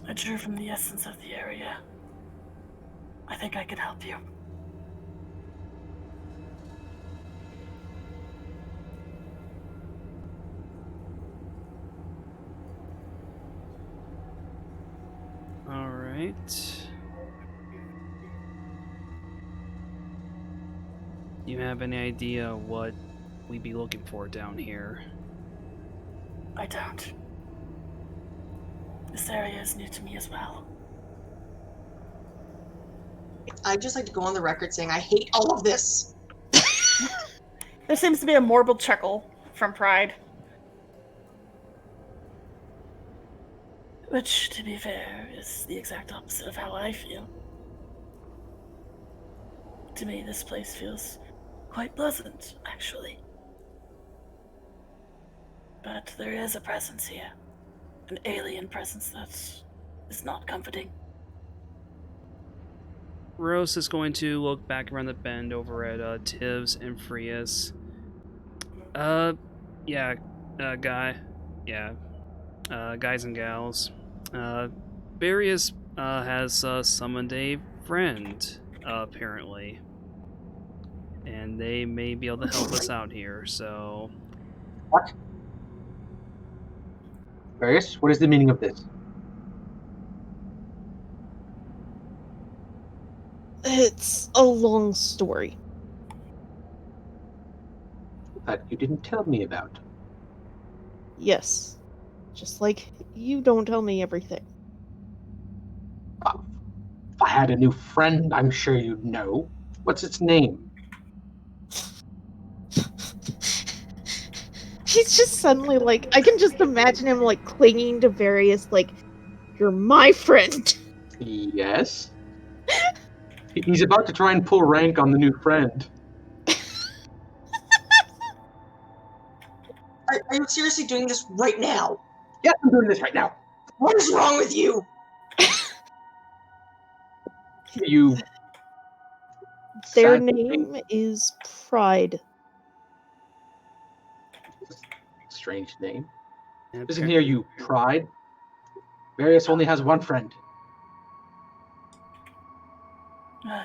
I drew from the essence of the area. I think I can help you. Alright. You have any idea what we'd be looking for down here? I don't. This area is new to me as well. I'd just like to go on the record saying I hate all of this. There seems to be a morbid chuckle from Pride. Which, to be fair, is the exact opposite of how I feel. To me, this place feels quite pleasant, actually. But there is a presence here. An alien presence that is not comforting. Rose is going to look back around the bend over at Tivs and Frias. Yeah, guy. Yeah, guys and gals. Various has summoned a friend, apparently. And they may be able to help us out here, so... What? Various, what is the meaning of this? It's a long story. That you didn't tell me about. Yes. Just like you don't tell me everything. If I had a new friend, I'm sure you'd know. What's its name? He's just suddenly like, I can just imagine him like clinging to various, like, you're my friend. Yes? He's about to try and pull rank on the new friend. Are you seriously doing this right now? Yes, I'm doing this right now. What is wrong with you? You... Their sad name is Pride. Strange name. and Listen here, you Pride. Various only has one friend.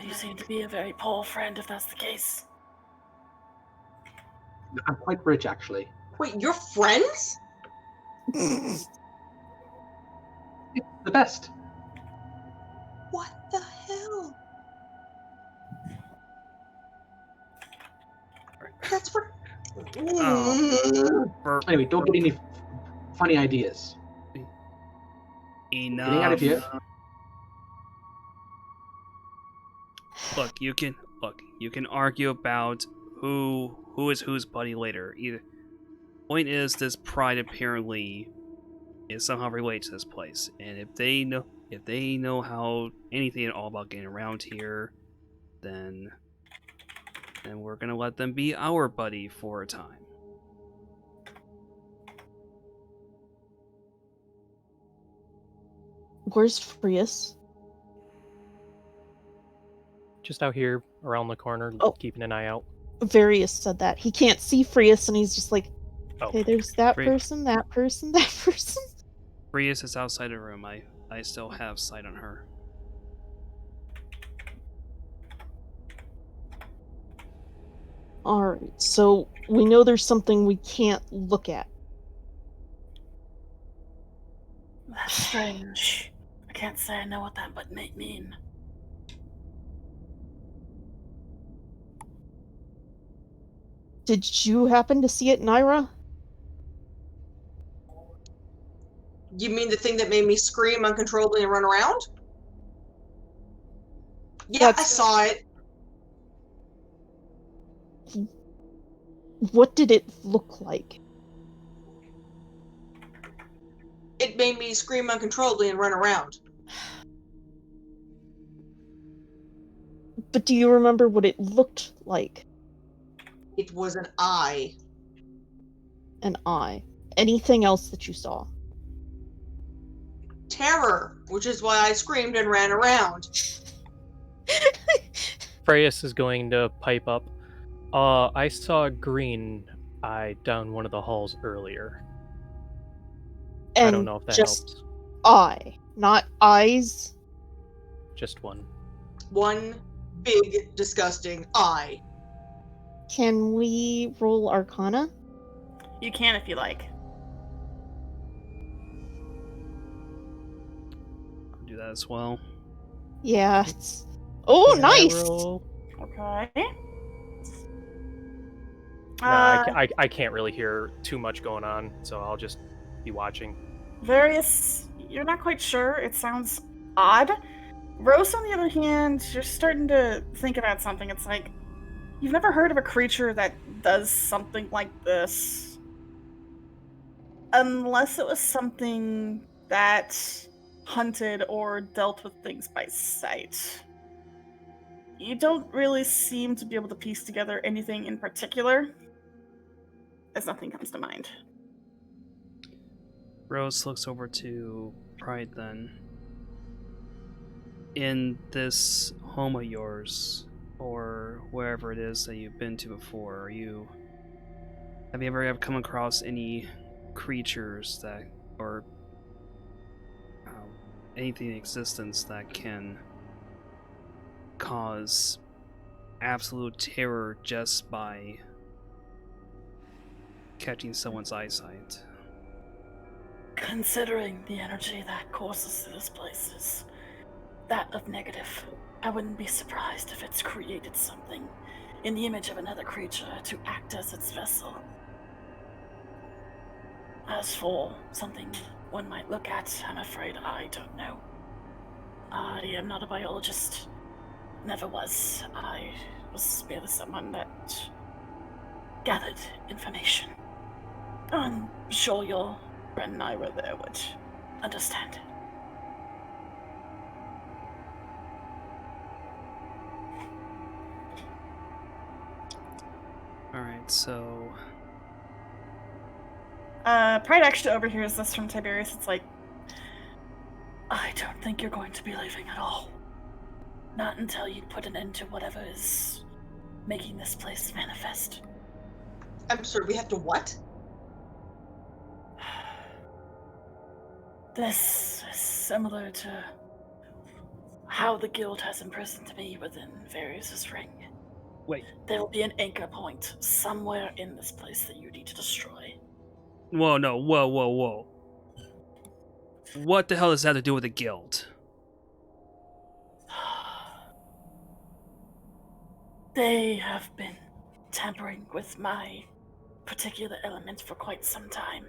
You seem to be a very poor friend, if that's the case. I'm quite rich, actually. Wait, you're friends? It's the best. What the hell? That's for... Anyway, don't get any funny ideas. Enough. Getting out of here. Look, you can argue about who is whose buddy later. Either point is, this Pride apparently is somehow related to this place, and if they know how anything at all about getting around here, then we're gonna let them be our buddy for a time. Where's Frius? Just out here around the corner, Oh. keeping an eye out. Various said that. He can't see Frius, and he's just like, Oh. okay, there's that Free- person, that person, that person. Prius is outside the room. I still have sight on her. Alright, so we know there's something we can't look at. That's strange. I can't say I know what that might mean. Did you happen to see it, Naira? You mean the thing that made me scream uncontrollably and run around? Yeah, I saw it. What did it look like? It made me scream uncontrollably and run around. But do you remember what it looked like? It was an eye. An eye. Anything else that you saw? Terror, which is why I screamed and ran around. Freyas is going to pipe up. I saw a green eye down one of the halls earlier. And I don't know if that just helps. eye, not eyes. Just one. One big, disgusting eye. Can we roll Arcana? You can if you like. I'll do that as well. Yeah. Oh, Can I nice! roll? Okay. No, I can't really hear too much going on, so I'll just be watching. Various, you're not quite sure. It sounds odd. Rose, on the other hand, you're starting to think about something. It's like, you've never heard of a creature that does something like this. Unless it was something that hunted or dealt with things by sight. You don't really seem to be able to piece together anything in particular, as nothing comes to mind. Rose looks over to Pride then. In this home of yours, or wherever it is that you've been to before, have you ever come across any creatures that, or anything in existence that can cause absolute terror just by catching someone's eyesight. Considering the energy that courses through this place is that of negative, I wouldn't be surprised if it's created something in the image of another creature to act as its vessel. As for something one might look at, I'm afraid I don't know. I am not a biologist. Never was. I was merely someone that gathered information. I'm sure your friend and I were there would understand. Alright, so... Pride actually overhears this from Tiberius. It's like, I don't think you're going to be leaving at all. Not until you put an end to whatever is making this place manifest. I'm sorry, we have to what? This is similar to how the guild has imprisoned me within Various' ring. Wait. There will be an anchor point somewhere in this place that you need to destroy. Whoa, no, whoa. What the hell does that have to do with the guild? They have been tampering with my particular element for quite some time.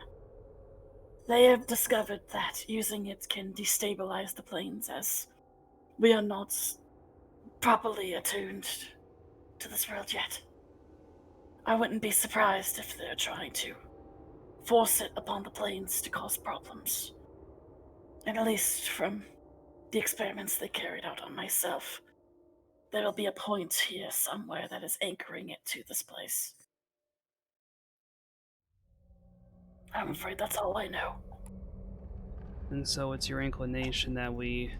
They have discovered that using it can destabilize the planes, as we are not properly attuned to this world yet. I wouldn't be surprised if they're trying to force it upon the planes to cause problems. And at least from the experiments they carried out on myself, there will be a point here somewhere that is anchoring it to this place. I'm afraid that's all I know. And so it's your inclination that we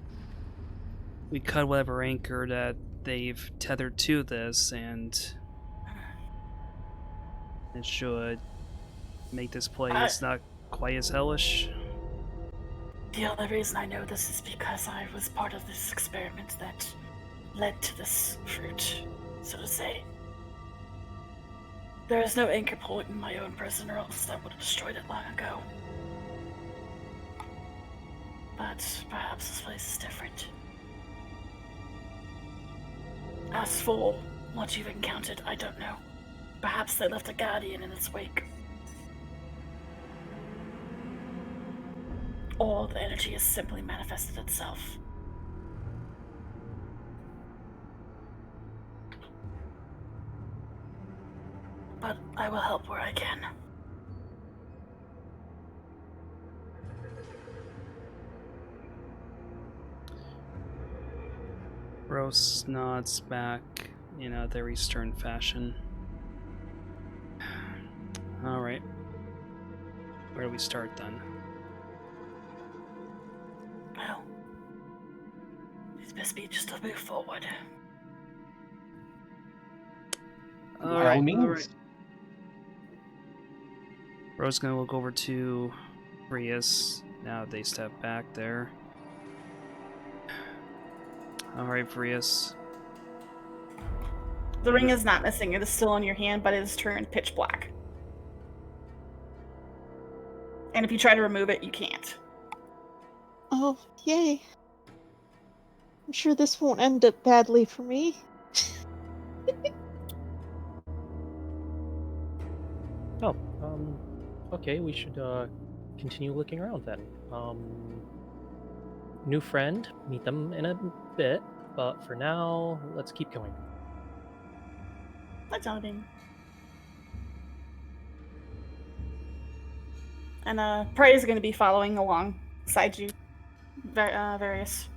cut whatever anchor that they've tethered to this, and it should make this place not quite as hellish. The only reason I know this is because I was part of this experiment that led to this fruit, so to say. There is no anchor point in my own prison, or else that would have destroyed it long ago. But perhaps this place is different. As for what you've encountered, I don't know. Perhaps they left a guardian in its wake. Or the energy has simply manifested itself. But I will help where I can. Rose nods back in a very stern fashion. Alright. Where do we start then? Well, it's best be just a move forward. By all means. Rose gonna look over to Rias. Now they step back there. Alright, Rias. The ring is not missing. It is still in your hand, but it is turned pitch black. And if you try to remove it, you can't. Oh, yay. I'm sure this won't end up badly for me. Oh, okay, we should continue looking around then. New friend, meet them in a bit, but for now, let's keep going. That's nodding. And Prey is going to be following alongside you, Various.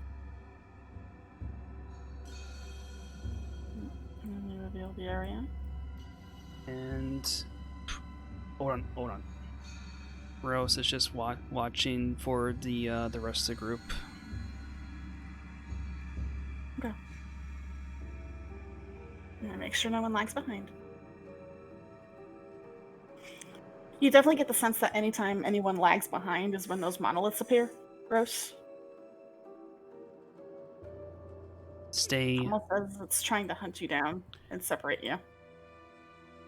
And then you reveal the area. And hold on. Rose is just watching for the rest of the group. Okay. And make sure no one lags behind. You definitely get the sense that anytime anyone lags behind is when those monoliths appear, Rose. Stay. Almost as it's trying to hunt you down and separate you.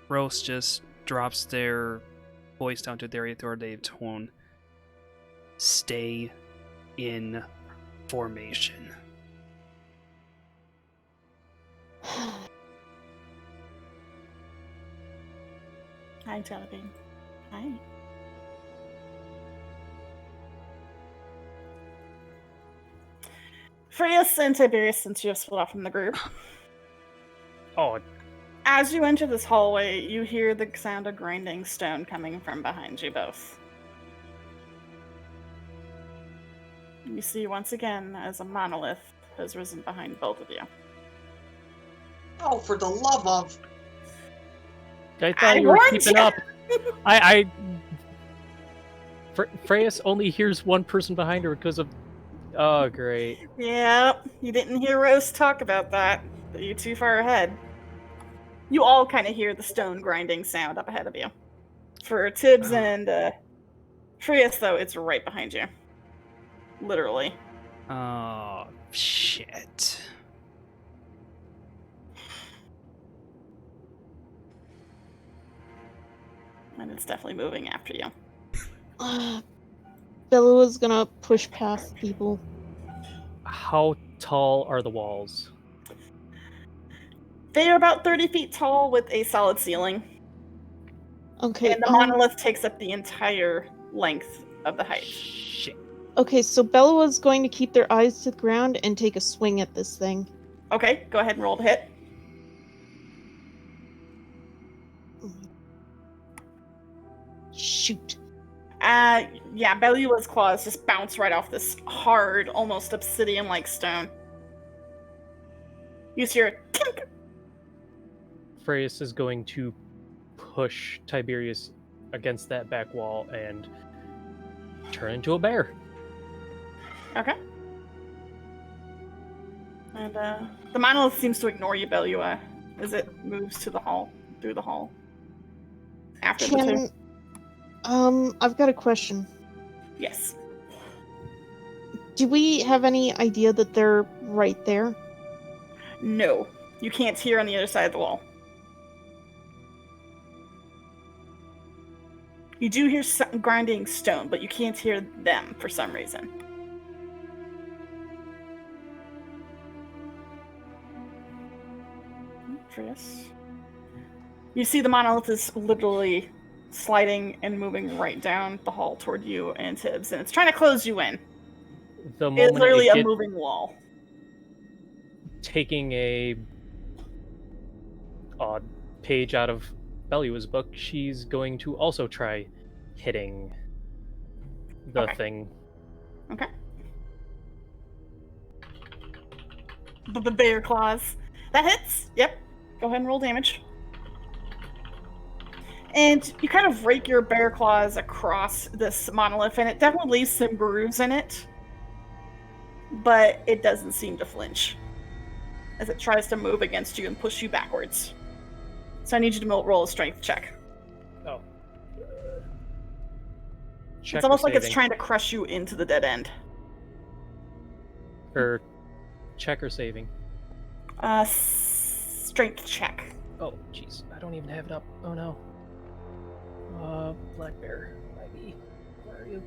Rose just drops their voice down to their authoritative tone. Stay in formation. Hi, Jellybean. Hi. Frias and Tiberius, since you have split off from the group, Oh, as you enter this hallway, you hear the sound of grinding stone coming from behind you both. You see once again as a monolith has risen behind both of you. Oh, for the love of... I thought I you were warned keeping ya! up. Freya's only hears one person behind her because of. Oh, great. Yep, you didn't hear Rose talk about that. You're too far ahead. You all kind of hear the stone grinding sound up ahead of you. For Tibbs and Frias, though, it's right behind you. Literally. Oh, shit. And it's definitely moving after you. Bella's gonna push past people. How tall are the walls? They are about 30 feet tall with a solid ceiling. Okay, And the monolith takes up the entire length of the height. Shit. okay, so Bella's going to keep their eyes to the ground and take a swing at this thing. Okay, go ahead and roll to hit. Shoot. Yeah, Belua's claws just bounce right off this hard, almost obsidian-like stone. You hear a tink. Freya's is going to push Tiberius against that back wall and turn into a bear. Okay. And the monolith seems to ignore you, Belua, as it moves to the hall, through the hall. After the two. I've got a question. Yes. Do we have any idea that they're right there? No. You can't hear on the other side of the wall. You do hear grinding stone, but you can't hear them for some reason. Chris. You see the monolith is literally sliding and moving right down the hall toward you and Tibbs, and it's trying to close you in. The It's moment literally it a gets moving wall. taking a page out of Belua's book, she's going to also try hitting the Okay. thing. Okay. The bear claws. That hits. Yep. Go ahead and roll damage. And you kind of rake your bear claws across this monolith, and it definitely leaves some grooves in it. But it doesn't seem to flinch as it tries to move against you and push you backwards. So I need you to roll a strength check. Oh. It's almost like it's trying to crush you into the dead end. Or check or saving. Strength check. Oh, jeez. I don't even have it up. Oh, no. Black Bear. Maybe. Where are you?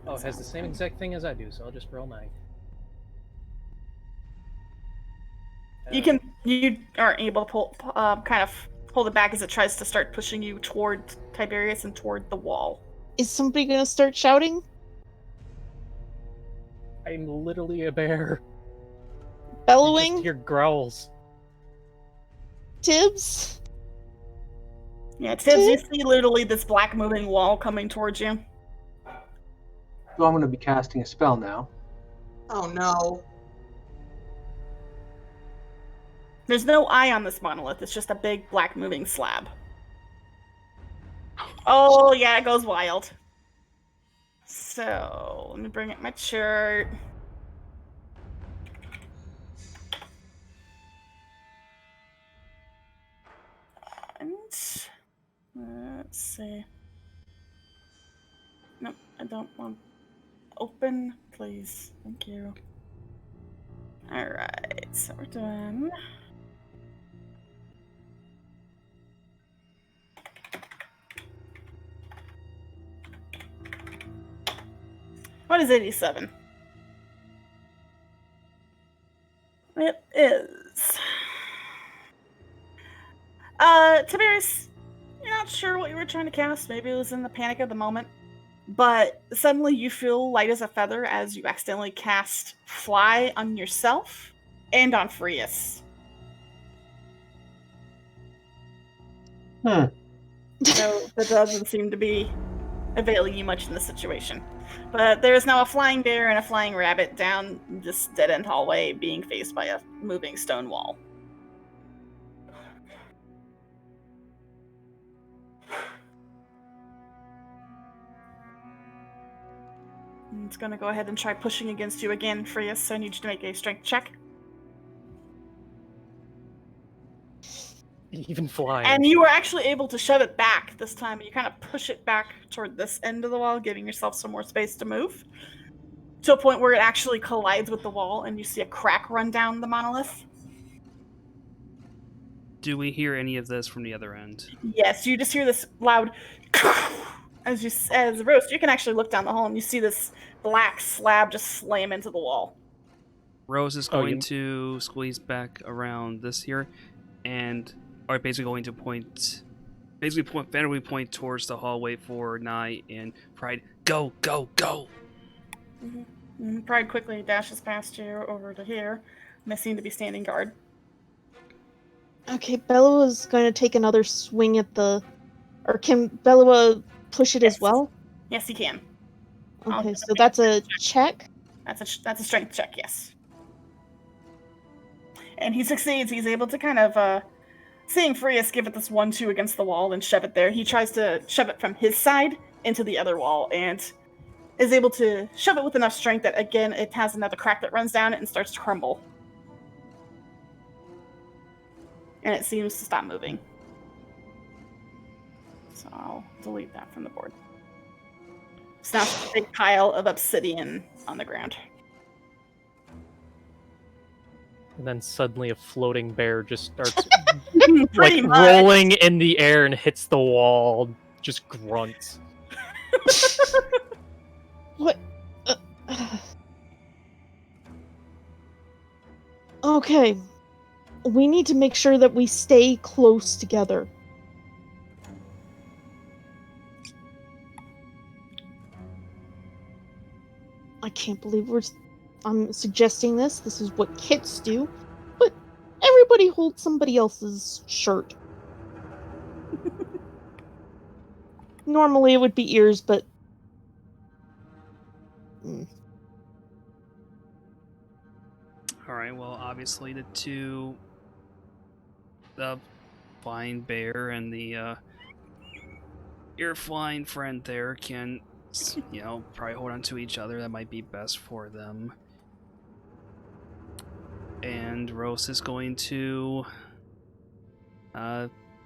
Oh, it has the same exact thing as I do, so I'll just roll 9. You aren't able to pull, kind of hold it back as it tries to start pushing you toward Tiberius and toward the wall. Is somebody gonna start shouting? I'm literally a bear. Bellowing? You just hear growls. Tibbs? Yeah, Tibbs, you see literally this black moving wall coming towards you. So I'm going to be casting a spell now. Oh no. There's no eye on this monolith. It's just a big black moving slab. Oh, yeah, it goes wild. So, let me bring up my chart. And let's see. Nope, I don't want. open, please. Thank you. Alright, so we're doing... What is 87? It is... Tiberius, you're not sure what you were trying to cast. Maybe it was in the panic of the moment. But suddenly you feel light as a feather as you accidentally cast Fly on yourself and on Frius. So that doesn't seem to be availing you much in this situation. But there is now a flying bear and a flying rabbit down this dead-end hallway being faced by a moving stone wall. And it's going to go ahead and try pushing against you again, Frius, so I need you to make a strength check. Even flying. And you were actually able to shove it back this time. You kind of push it back toward this end of the wall, giving yourself some more space to move. To a point where it actually collides with the wall, and you see a crack run down the monolith. Do we hear any of this from the other end? Yes, you just hear this loud as Roast, you can actually look down the hall and you see this black slab just slam into the wall. Rose is going to squeeze back around this here, and are basically going to Foundry point towards the hallway for Nye and Pride. Go, go, go! Mm-hmm. And Pride quickly dashes past you over to here, missing to be standing guard. Okay, Bellua is going to take another swing at the... Or can Bellua push it as well? Yes, he can. Okay, so that's a check? That's a strength check, yes. And he succeeds. He's able to kind of, seeing Frius give it this 1-2 against the wall and shove it there, he tries to shove it from his side into the other wall and is able to shove it with enough strength that, again, it has another crack that runs down it and starts to crumble. And it seems to stop moving. So I'll delete that from the board. It's now a big pile of obsidian on the ground. And then suddenly a floating bear just starts Pretty much. rolling in the air and hits the wall, just grunts. What? Okay. We need to make sure that we stay close together. I can't believe I'm suggesting this. This is what kits do. But everybody holds somebody else's shirt. Normally it would be ears, but... Alright, well, obviously the flying bear and the your flying friend there can, probably hold on to each other. That might be best for them. And Rose is going to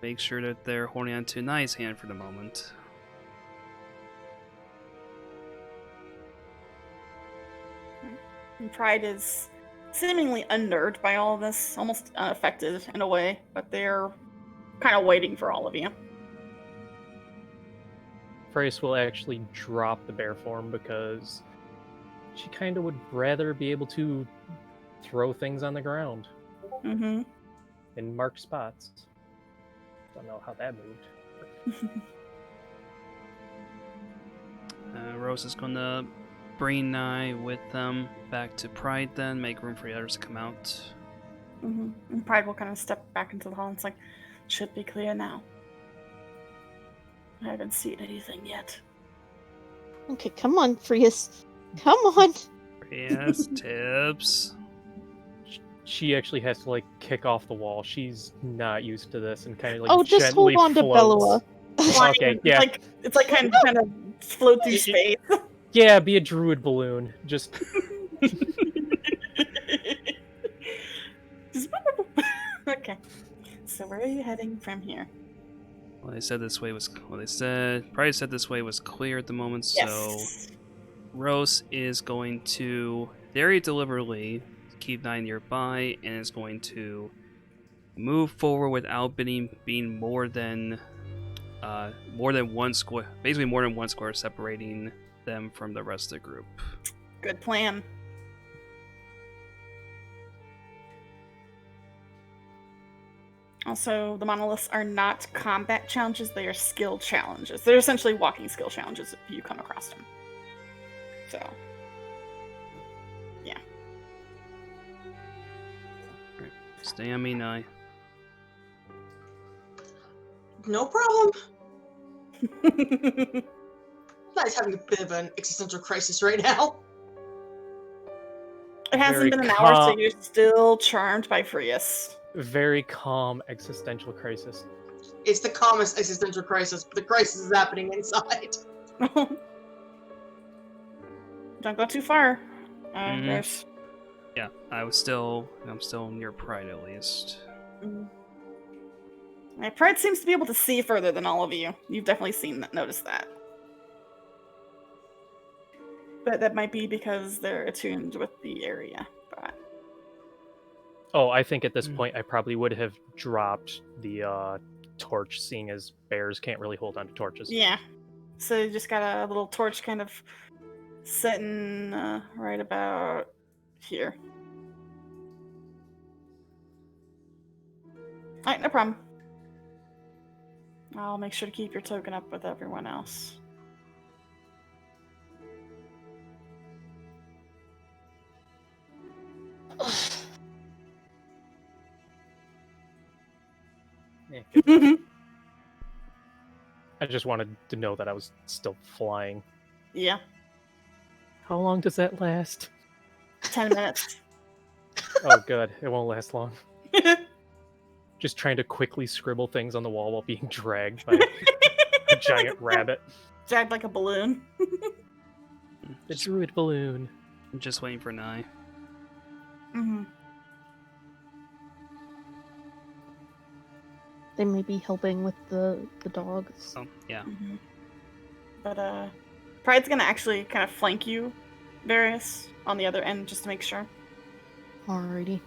make sure that they're holding on to Nye's hand for the moment. And Pride is seemingly unnerved by all of this, almost unaffected in a way, but they're kind of waiting for all of you. Frius will actually drop the bear form because she kind of would rather be able to throw things on the ground. Mm-hmm. And mark spots. Don't know how that moved. Rose is going to bring Nye with them back to Pride then, make room for the others to come out. Mm-hmm. And Pride will kind of step back into the hall and it's like, should be clear now. I haven't seen anything yet. Okay, come on, Frius. Come on! Yes, tips. She actually has to kick off the wall. She's not used to this and kind of just gently hold on to floats. Bellua. Okay, yeah. It's like kind of float through space. Yeah, be a druid balloon. Just Okay. So where are you heading from here? Well, they said this way was. Well, they said. Probably said this way was clear at the moment. Yes. Rose is going to very deliberately keep 9 nearby and is going to move forward without being more than one square, basically more than one square separating them from the rest of the group. Good plan. Also, the monoliths are not combat challenges, they are skill challenges. They're essentially walking skill challenges if you come across them. So, yeah. Stamina. No problem. Nice having a bit of an existential crisis right now. It hasn't Very been an hour, so calm- you're still charmed by Frias. Very calm existential crisis. It's the calmest existential crisis, but the crisis is happening inside. Don't go too far. Mhm. There's... Yeah, I'm still near Pride at least. My Pride seems to be able to see further than all of you. You've definitely noticed that. But that might be because they're attuned with the area. But Oh, I think at this point I probably would have dropped the torch, seeing as bears can't really hold onto torches. yeah. So you just got a little torch kind of sitting right about here. Alright, no problem. I'll make sure to keep your token up with everyone else. Yeah, I just wanted to know that I was still flying. Yeah, How long does that last? 10 minutes. Oh, good. It won't last long. Just trying to quickly scribble things on the wall while being dragged by a giant rabbit. Dragged like a balloon. The druid balloon. Just waiting for Nye. Mm-hmm. They may be helping with the dogs. Oh, yeah. Mm-hmm. But Pride's gonna actually kind of flank you, Various, on the other end just to make sure. Alrighty.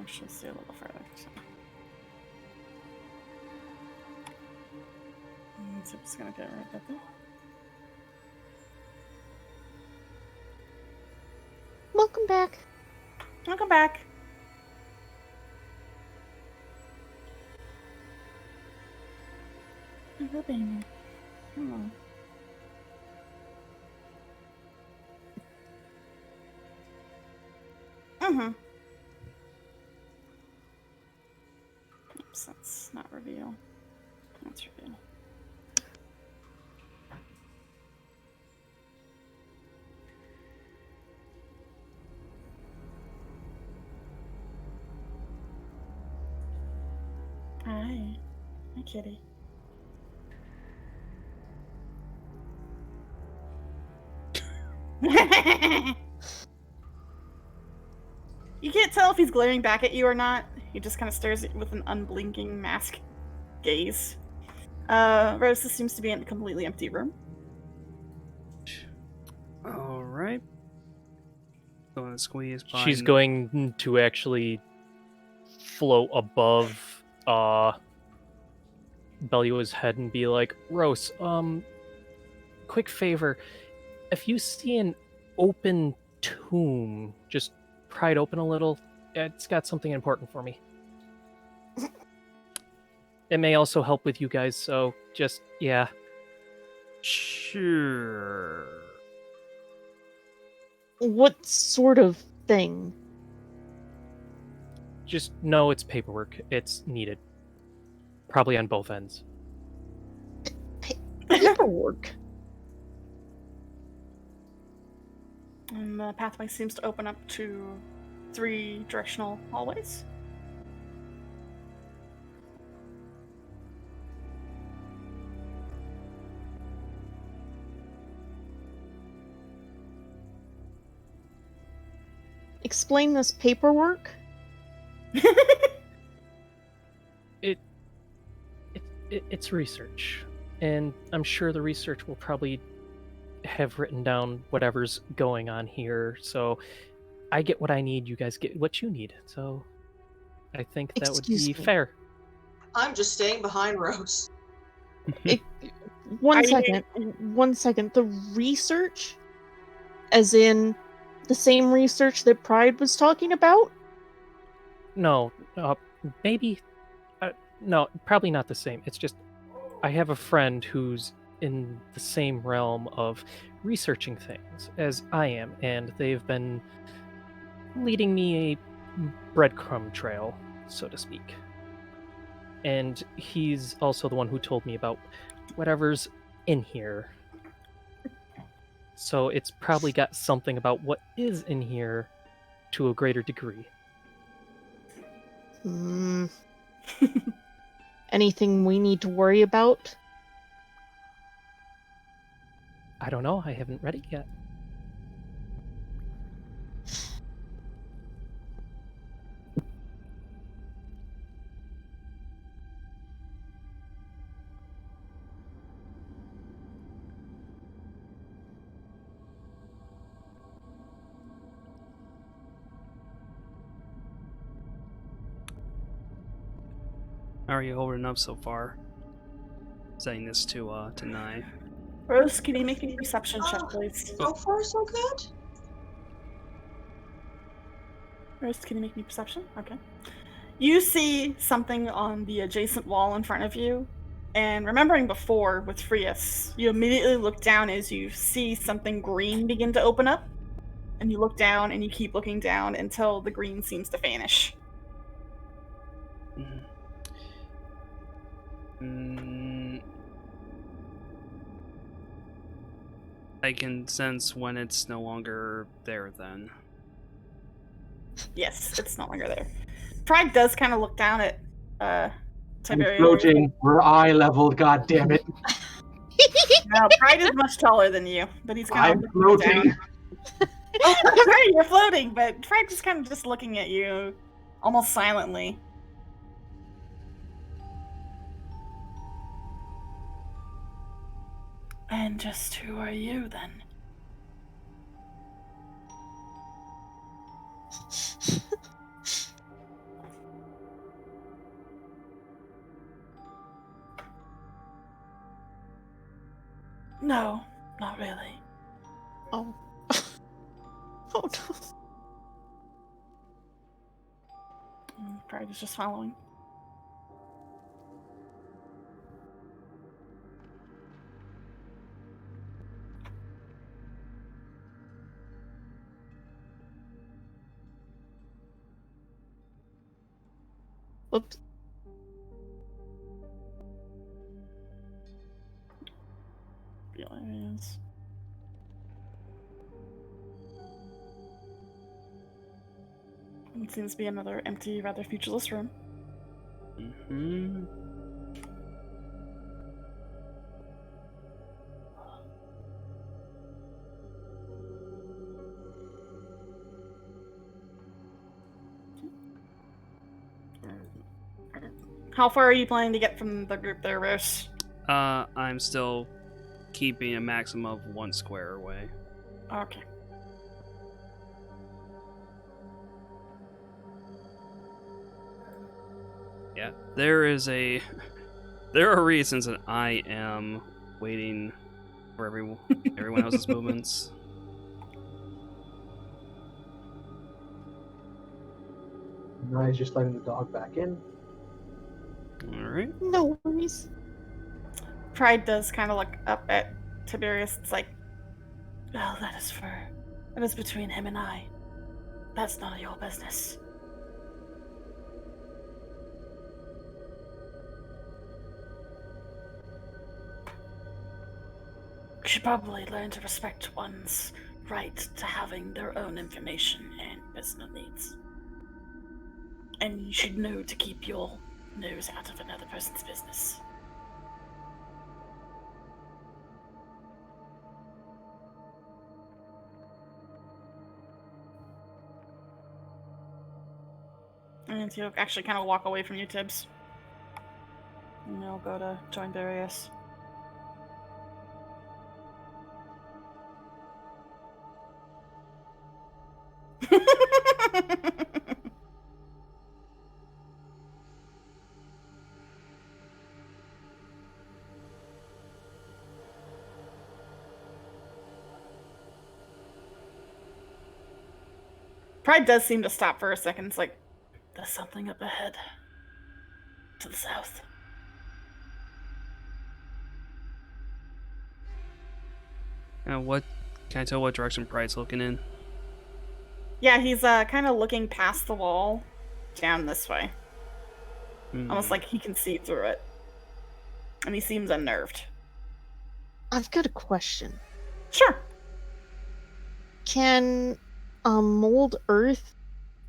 Actually, see a little further. So. So I'm just gonna get right up there. Welcome back. Welcome back. Hello, baby. Hello. Mm-hmm. Oops, that's not reveal. That's reveal. Hi. Hi, kitty. You can't tell if he's glaring back at you or not. He just kind of stares at you with an unblinking mask gaze. Rose seems to be in a completely empty room. Alright. Going to squeeze by. She's going to actually float above Bellua's head and be like, Rose, quick favor. If you see an open tomb, just pry it open a little. It's got something important for me. It may also help with you guys, so just, yeah. Sure. What sort of thing? Just know it's paperwork. It's needed. Probably on both ends. Paperwork. And the pathway seems to open up to 3 directional hallways. Explain this paperwork. It's research, and I'm sure the research will probably have written down whatever's going on here, so I get what I need, you guys get what you need. So I think that would Excuse be me. fair. I'm just staying behind Rose. One Are you- second. 1 second. The research, as in the same research that Pride was talking about? No, maybe. No, probably not the same. It's just I have a friend who's in the same realm of researching things as I am, and they've been leading me a breadcrumb trail, so to speak. And he's also the one who told me about whatever's in here. So it's probably got something about what is in here to a greater degree. Hmm. Anything we need to worry about? I don't know, I haven't read it yet. How are you holding up so far? Saying this to Nye. Rose, can you make a perception check, please? So far, so good. Rose, can you make me perception? Okay. You see something on the adjacent wall in front of you, and remembering before with Frias, you immediately look down as you see something green begin to open up, and you look down and you keep looking down until the green seems to vanish. I can sense when it's no longer there then. Yes, it's no longer there. Pride does kind of look down at I'm Tiberius. floating. We're eye level. God damn it! No, Pride is much taller than you, but he's kind I'm of looking floating. down. Oh, that's right, you're floating, but Pride is kind of just looking at you, almost silently. And just who are you then? No, not really. Oh. Oh no. Pride is just following. Oops. Realize. It seems to be another empty, rather featureless room. How far are you planning to get from the group there, Rose? I'm still keeping a maximum of 1 square away. Okay. Yeah, there are reasons that I am waiting for everyone else's movements. Nye's just letting the dog back in. All right. No worries. Pride does kind of look up at Tiberius. It's like, well, that is between him and I. That's none of your business. You should probably learn to respect one's right to having their own information and business needs. And you should know to keep your nose out of another person's business. And he'll actually kind of walk away from you, Tibbs. And he'll go to join Darius. Pride does seem to stop for a second. It's like, there's something up ahead. To the south. What can I tell what direction Pride's looking in? Yeah, he's kind of looking past the wall, down this way. Almost like he can see through it. And he seems unnerved. I've got a question. Sure. Can mold earth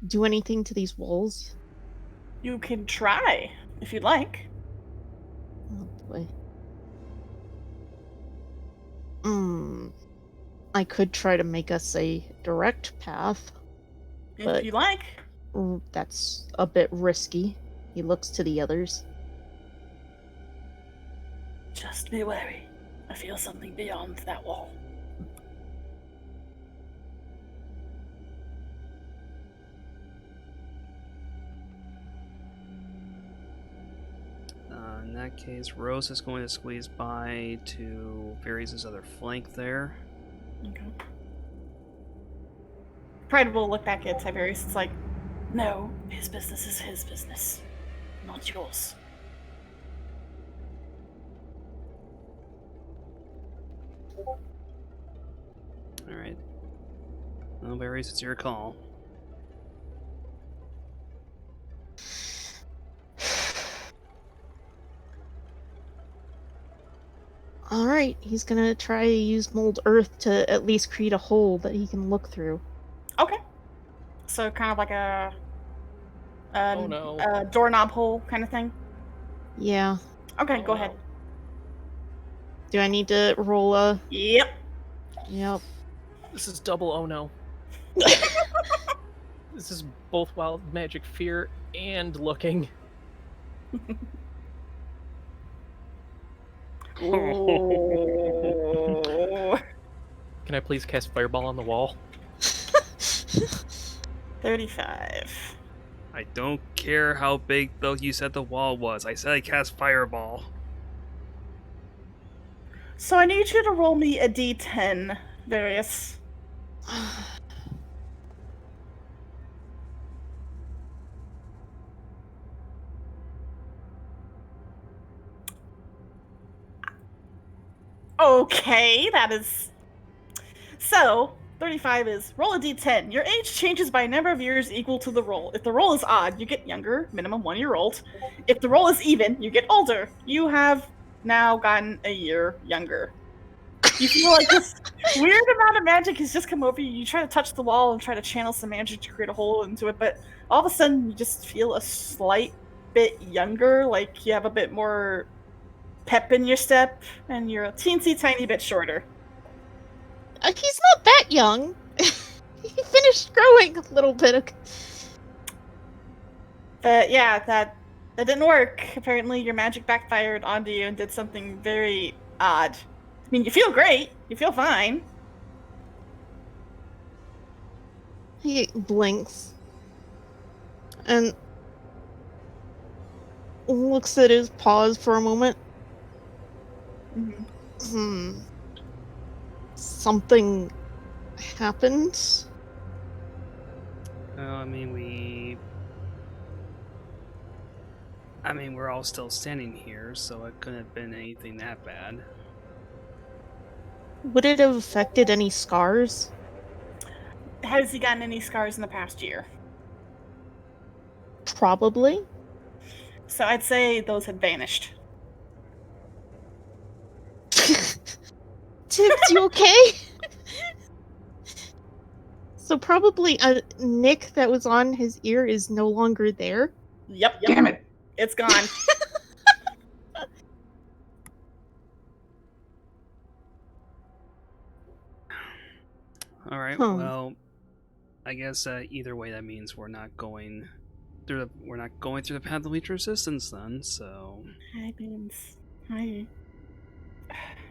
do anything to these walls? You can try, if you'd like. Oh boy. I could try to make us a direct path. But If you like. That's a bit risky. He looks to the others. Just be wary. I feel something beyond that wall. In that case, Rose is going to squeeze by to Varys' other flank there. Okay. Pride will look back at Tiberius. It's like, no, his business is his business, not yours. Alright. Well, Varys, it's your call. Alright, he's gonna try to use mold earth to at least create a hole that he can look through. Okay. So kind of like a Oh no. a doorknob hole kind of thing? Yeah. Okay, Oh, go no. ahead. Do I need to roll a... Yep. Yep. This is double oh no. This is both wild magic fear and looking. Ooh. Can I please cast fireball on the wall? 35. I don't care how big though you said the wall was. I said I cast fireball. So I need you to roll me a d10, Various. Okay, that is... So, 35 is roll a d10. Your age changes by a number of years equal to the roll. If the roll is odd, you get younger, minimum 1 year old. If the roll is even, you get older. You have now gotten a year younger. You feel like this weird amount of magic has just come over you. You try to touch the wall and try to channel some magic to create a hole into it, but all of a sudden you just feel a slight bit younger, like you have a bit more pep in your step, and you're a teensy tiny bit shorter. He's not that young. He finished growing a little bit. But yeah, that didn't work. Apparently your magic backfired onto you and did something very odd. I mean, you feel great. You feel fine. He blinks. And looks at his paws for a moment. Something happened? I mean, we're all still standing here, so it couldn't have been anything that bad. Would it have affected any scars? Has he gotten any scars in the past year? Probably. So I'd say those had vanished. Tibbs, you okay? So probably a nick that was on his ear is no longer there. Yep. Damn it. It's gone. All right. Well, I guess either way, that means we're not going through the path of least resistance then. So. Hi, Beans. Hi.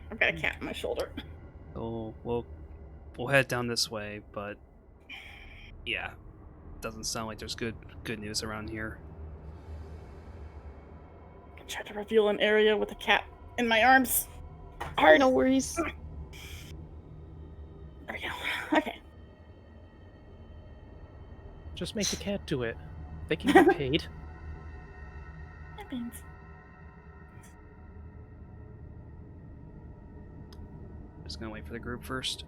I've got a cat on my shoulder. So we'll head down this way, but Yeah, doesn't sound like there's good news around here. I can try to reveal an area with a cat in my arms. Hard. No worries. There we go. Okay. Just make the cat do it. They can get paid. That means. Just gonna wait for the group first.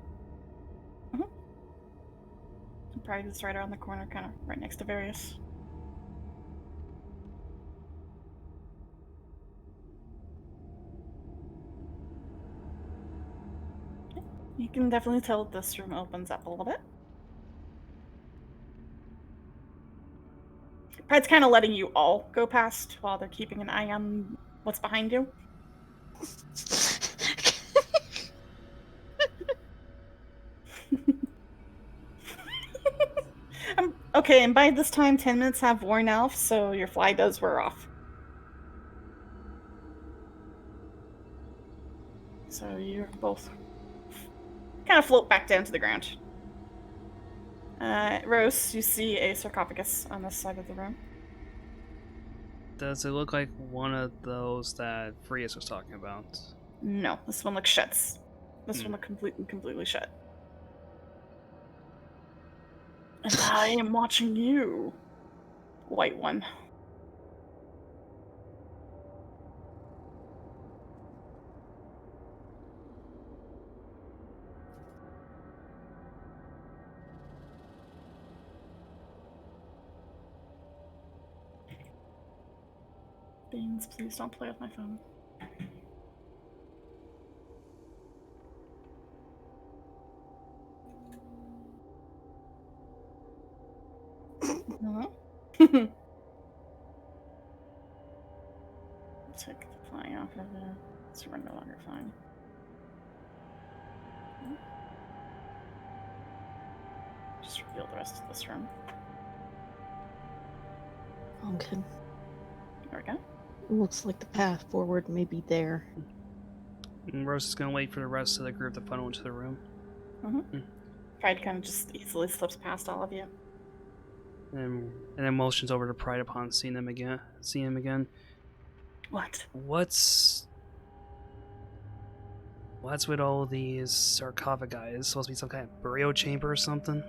Pride is right around the corner, kind of right next to Various. Okay. You can definitely tell this room opens up a little bit. Pride's kind of letting you all go past while they're keeping an eye on what's behind you. Okay, and by this time, 10 minutes have worn off, so your fly does wear off. So you're both kind of float back down to the ground. Rose, you see a sarcophagus on this side of the room. Does it look like one of those that Frias was talking about? No, this one looks shut. This one looks completely shut. And I am watching you, white one. Beans, please don't play with my phone. Take the fly off of it, so we're no longer flying. Just reveal the rest of this room. Okay. There we go. Looks like the path forward may be there. And Rose is gonna wait for the rest of the group to funnel into the room. Pride kind of just easily slips past all of you. And then motions over to Pride upon seeing him again. What? What's with all these sarcophagi? Is it supposed to be some kind of burial chamber or something?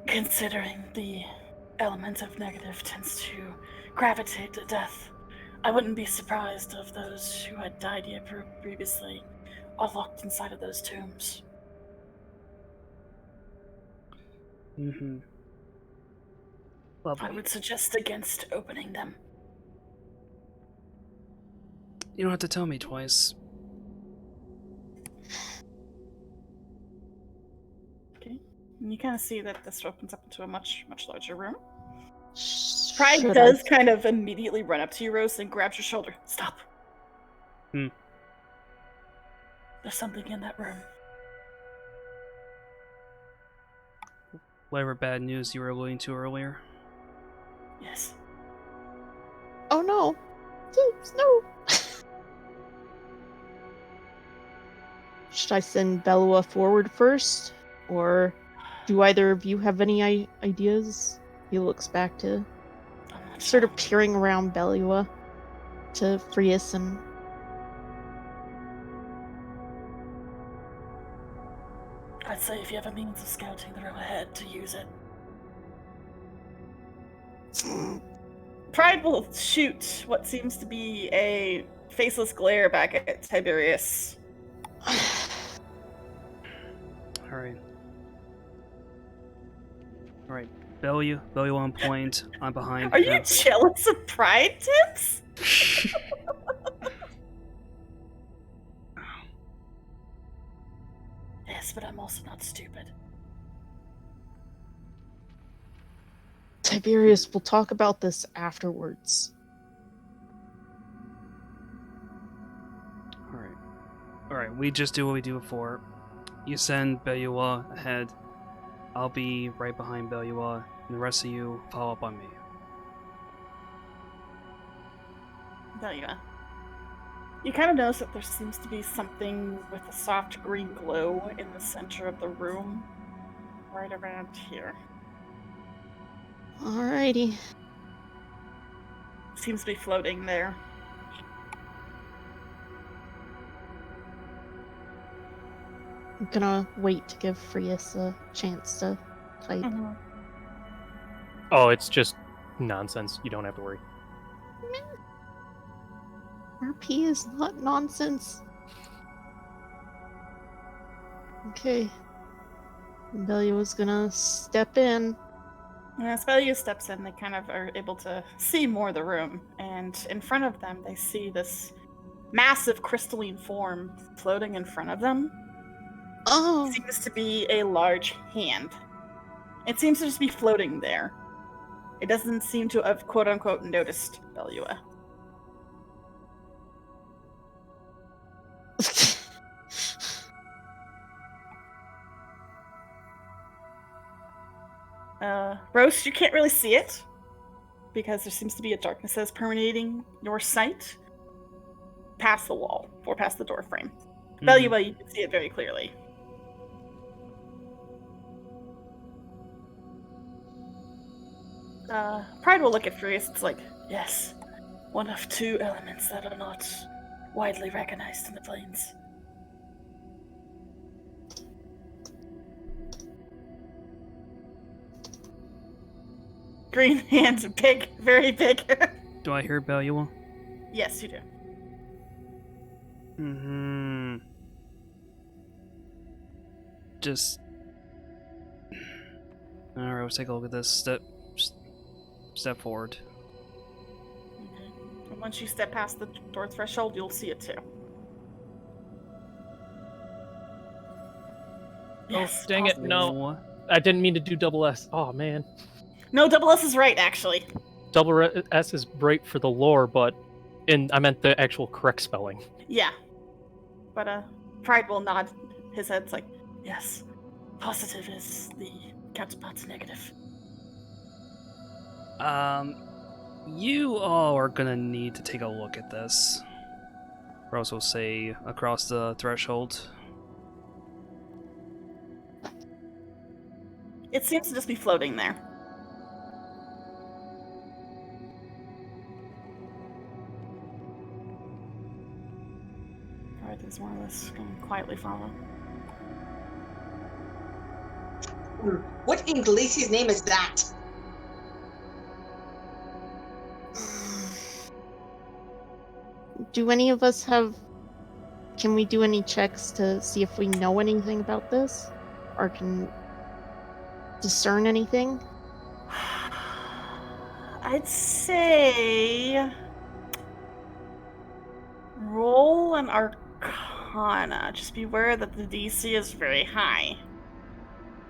Considering the element of negative tends to gravitate to death, I wouldn't be surprised if those who had died here previously are locked inside of those tombs. Mm-hmm. Lovely. I would suggest against opening them. You don't have to tell me twice. Okay. And you kind of see that this opens up into a much larger room. Pride does kind of immediately run up to you, Rose, and grabs your shoulder. Stop. There's something in that room. Whatever bad news you were alluding to earlier. Yes. Oh no! Please, no! Should I send Belua forward first? Or do either of you have any ideas? He looks back to sort of peering around Belua to Frias and I'd say if you have a means of scouting the room ahead, to use it. Pride will shoot what seems to be a faceless glare back at Tiberius. Alright. Alright. Belua on point. I'm behind. Are you jealous of Pride, Tips? Yes, but I'm also not stupid. Tiberius will talk about this afterwards. Alright, we just do what we do before. You send Belua ahead. I'll be right behind Belua, and the rest of you follow up on me. Belua. You kind of notice that there seems to be something with a soft green glow in the center of the room. right around here. Alrighty. Seems to be floating there. I'm gonna wait to give Frias a chance to type. Oh, it's just nonsense. You don't have to worry. RP is not nonsense. Okay. Belia gonna step in. And as Belia steps in, they kind of are able to see more of the room. And in front of them, they see this massive crystalline form floating in front of them. Oh! Seems to be a large hand. It seems to just be floating there. It doesn't seem to have, quote-unquote, noticed Belua. Roast, you can't really see it, because there seems to be a darkness that is permeating your sight past the wall, or past the door frame. Belua, you can see it very clearly. Pride will look at Furious. It's like, yes, one of two elements that are not widely recognized in the planes. Green hands, big, very big. Do I hear Belua? Yes, you do. Just. Alright, let's take a look at this. Step forward. Okay. And once you step past the door threshold, you'll see it too. Yes. dang it, no. I didn't mean to do double S. Oh, man. No, double S is right, actually. Double S is right for the lore, but I meant the actual correct spelling. Yeah. But Pride will nod his head. It's like, yes, positive is the counterpart to negative. You all are gonna need to take a look at this. Rose will say across the threshold. It seems to just be floating there. Pride is more or less going to quietly follow. What in Galicia's name is that? Do any of us have... Can we do any checks to see if we know anything about this? Or can discern anything? I'd say roll an Arcana. Just beware that the DC is very high.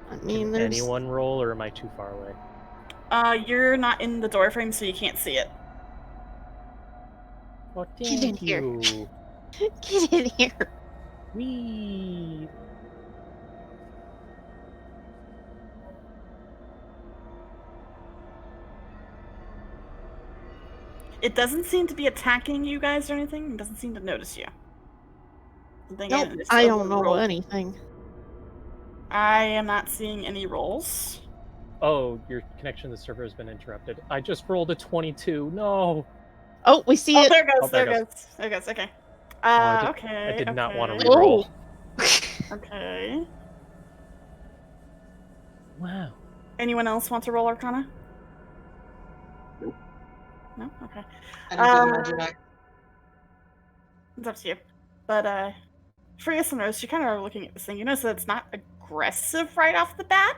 I mean, Can there's... anyone roll, or am I too far away? You're not in the doorframe, so you can't see it. Oh, Get in thank here. you. Get in here! Whee! It doesn't seem to be attacking you guys or anything. It doesn't seem to notice you. Nope, I don't know anything. I am not seeing any rolls. Oh, your connection to the server has been interrupted. I just rolled a 22. No. Oh, we see Oh, it! there it goes. Oh, there there it it goes. There it goes. Okay. I did not want to okay. reroll. Okay. Wow. Anyone else want to roll Arcana? Nope. No? Okay. I don't do magic. It's up to you. But, Frias and Rose, you kind of are looking at this thing. You notice that it's not aggressive right off the bat,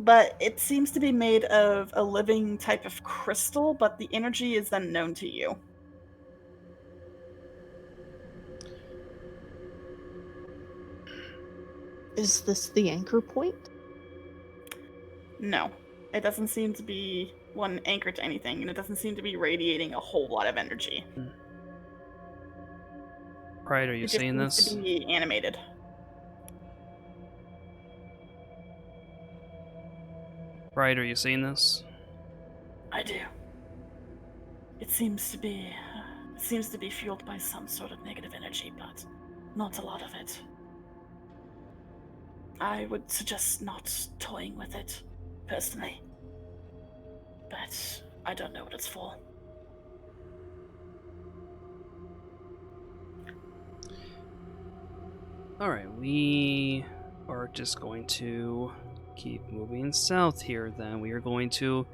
but it seems to be made of a living type of crystal, but the energy is unknown to you. Is this the anchor point? No. It doesn't seem to be one anchored to anything, and it doesn't seem to be radiating a whole lot of energy. Pride, are you It just seeing seems this? to be animated. Pride, are you seeing this? I do. It seems to be fueled by some sort of negative energy, but not a lot of it. I would suggest not toying with it, personally. But I don't know what it's for. Alright, we are just going to keep moving south here then. We are going to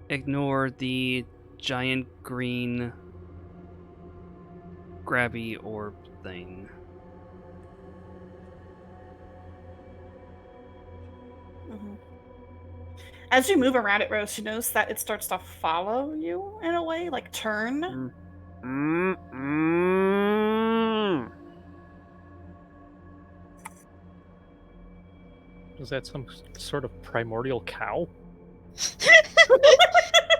ignore the giant green grabby orb thing. Mm-hmm. As you move around it, Rose, you notice that it starts to follow you in a way, like turn. Is that some sort of primordial cow?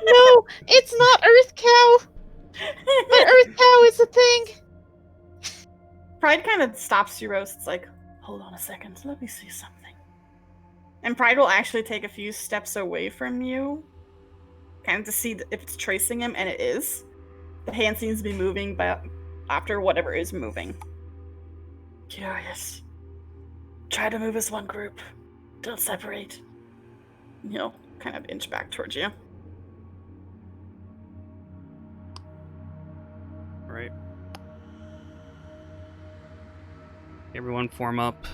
No, it's not Earth Cow, but Earth Cow is a thing. Pride kind of stops you, Rose. It's like, hold on a second, let me see something. And Pride will actually take a few steps away from you, kind of to see if it's tracing him, and it is. The hand seems to be moving, but after whatever is moving. Curious. Try to move as one group. Don't separate. He'll kind of inch back towards you. Right. Everyone form up.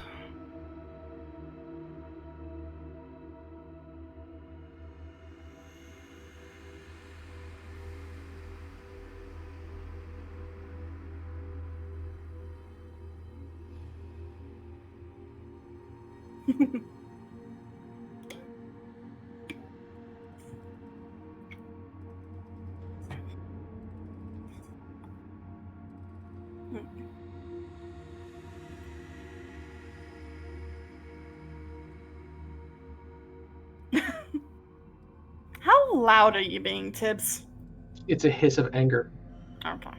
How loud are you being, Tibbs? It's a hiss of anger. Okay.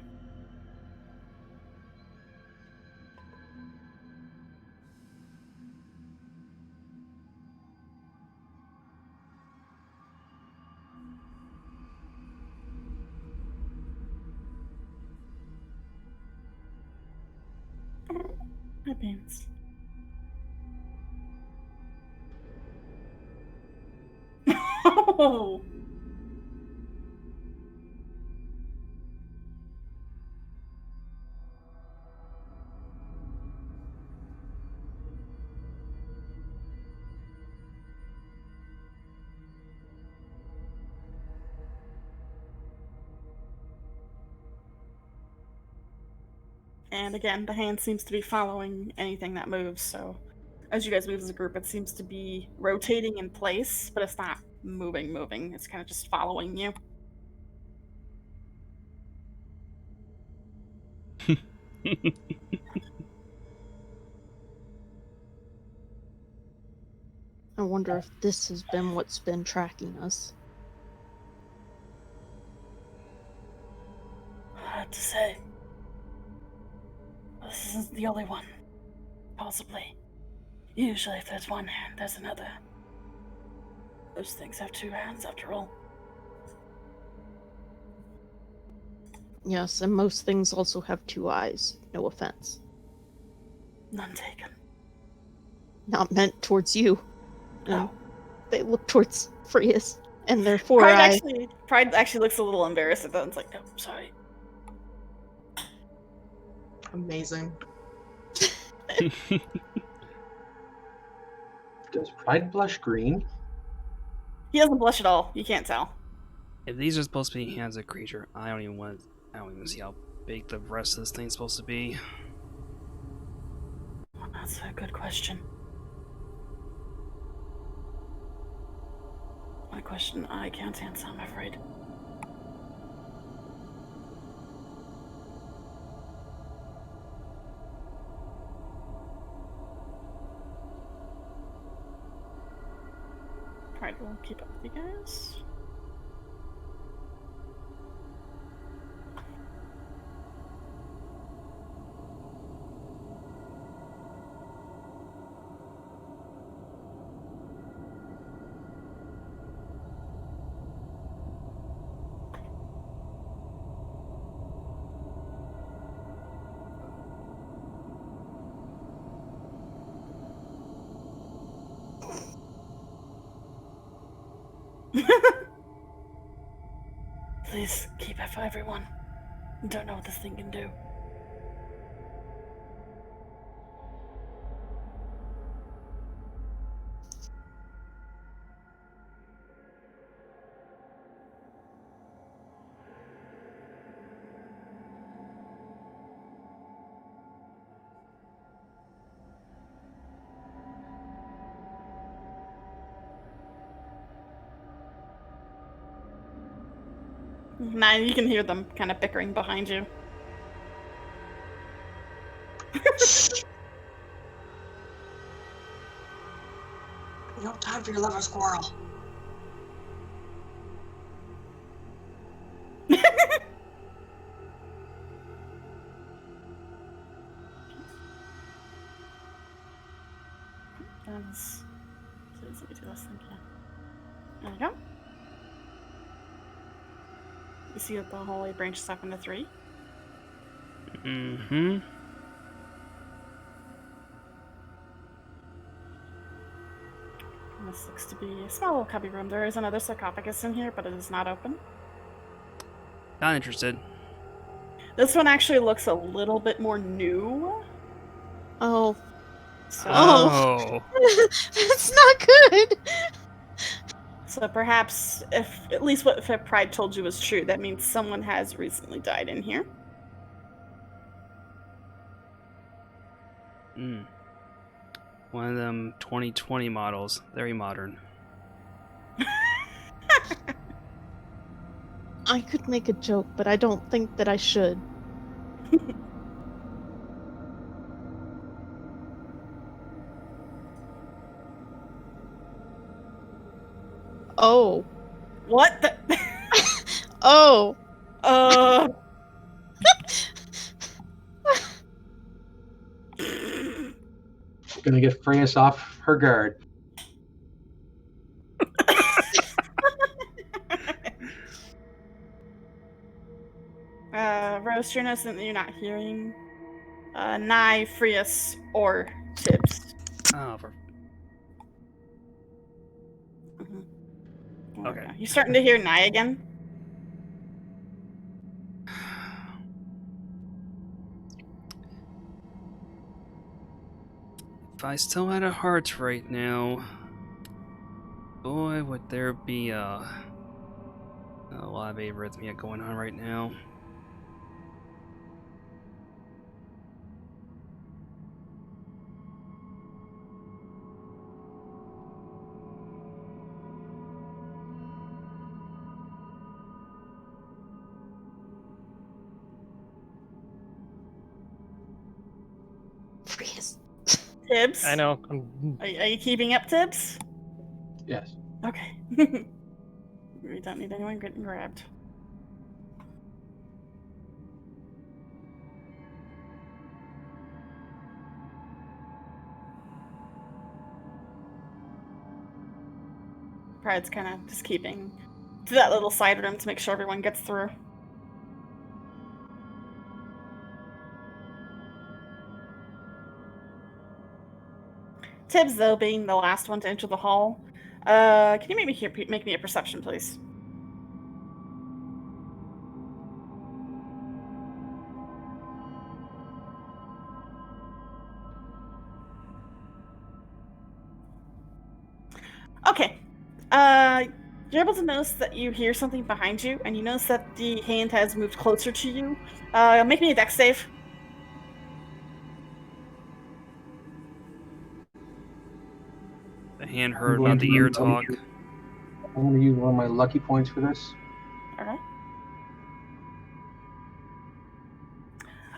That means. Oh. And again, the hand seems to be following anything that moves, so as you guys move as a group, it seems to be rotating in place, but it's not moving. It's kind of just following you. I wonder if this has been what's been tracking us. Hard to say. This isn't the only one. Possibly. Usually if there's one hand, there's another. Those things have two hands after all. Yes, and most things also have two eyes. No offense. None taken. Not meant towards you. Oh. They look towards Frias and their four eyes. Pride actually looks a little embarrassed at that. It's like, oh, sorry. Amazing. Does Pride blush green? He doesn't blush at all. You can't tell. If these are supposed to be hands of a creature, I don't even see how big the rest of this thing's supposed to be. Well, that's a good question. A question I can't answer, I'm afraid. Pride will keep up with you guys. Please keep it for everyone. You don't know what this thing can do. Now you can hear them kind of bickering behind you. No time for your lover squirrel. That's... Please let me do this thing, yeah. There we go. You see that the hallway branches up into 3. Mm-hmm. And this looks to be a small little cubby room. There is another sarcophagus in here, but it is not open. Not interested. This one actually looks a little bit more new. Oh. So, Oh. That's not good! so perhaps, if at least what Pride told you was true, that means someone has recently died in here. One of them 2020 models. Very modern. I could make a joke, but I don't think that I should. Oh. What the? Oh. Gonna get Freya's off her guard. Rose, you're noticing that you're not hearing Nye, Frius, or Tibbs. Oh, for... Mm-hmm. Okay. You starting to hear Nye again? If I still had a heart right now, boy, would there be a lot of arrhythmia going on right now. Freeze. Tibbs? I know. Are you keeping up, Tibbs? Yes. Okay. We don't need anyone getting grabbed. Pride's kind of just keeping to that little side room to make sure everyone gets through. Tibbs, though, being the last one to enter the hall, can you make me a perception, please? Okay. You're able to notice that you hear something behind you, and you notice that the hand has moved closer to you. Make me a dex save. The hand heard about the ear talk. I'm going to use one of my lucky points for this. Alright.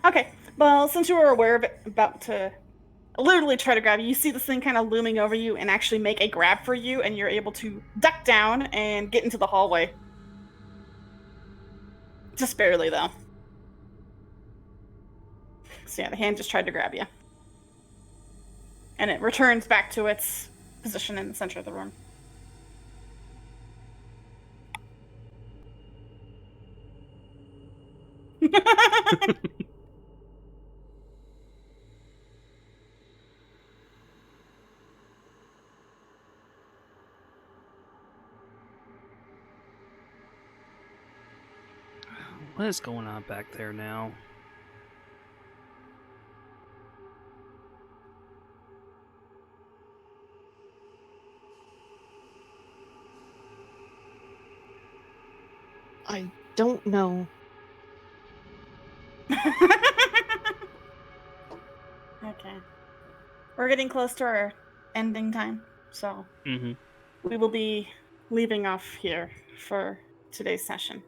Okay. Well, since you were aware of it, about to literally try to grab you, you see this thing kind of looming over you and actually make a grab for you, and you're able to duck down and get into the hallway. Just barely, though. So yeah, the hand just tried to grab you. And it returns back to its position in the center of the room. What is going on back there now? I don't know. Okay. We're getting close to our ending time, so Mm-hmm. we will be leaving off here for today's session.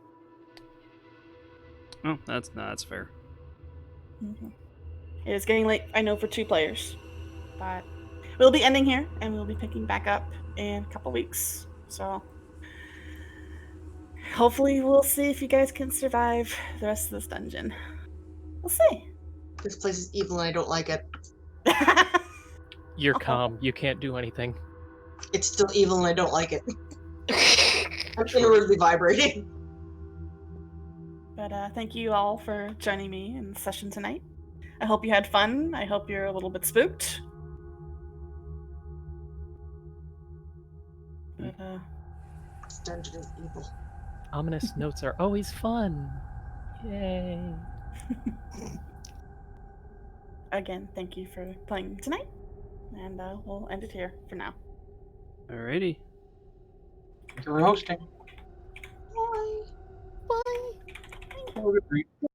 Oh, that's fair. It is getting late, I know, for 2 players, but we'll be ending here, and we'll be picking back up in a couple weeks. So hopefully we'll see if you guys can survive the rest of this dungeon. We'll see. This place is evil and I don't like it. You're calm. You can't do anything. It's still evil and I don't like it. I'm inwardly vibrating. But thank you all for joining me in the session tonight. I hope you had fun. I hope you're a little bit spooked. But This dungeon is evil. Ominous notes are always fun. Yay. again, thank you for playing tonight. And we'll end it here for now. Alrighty. Thank you for hosting. Bye. Bye. Have a good night.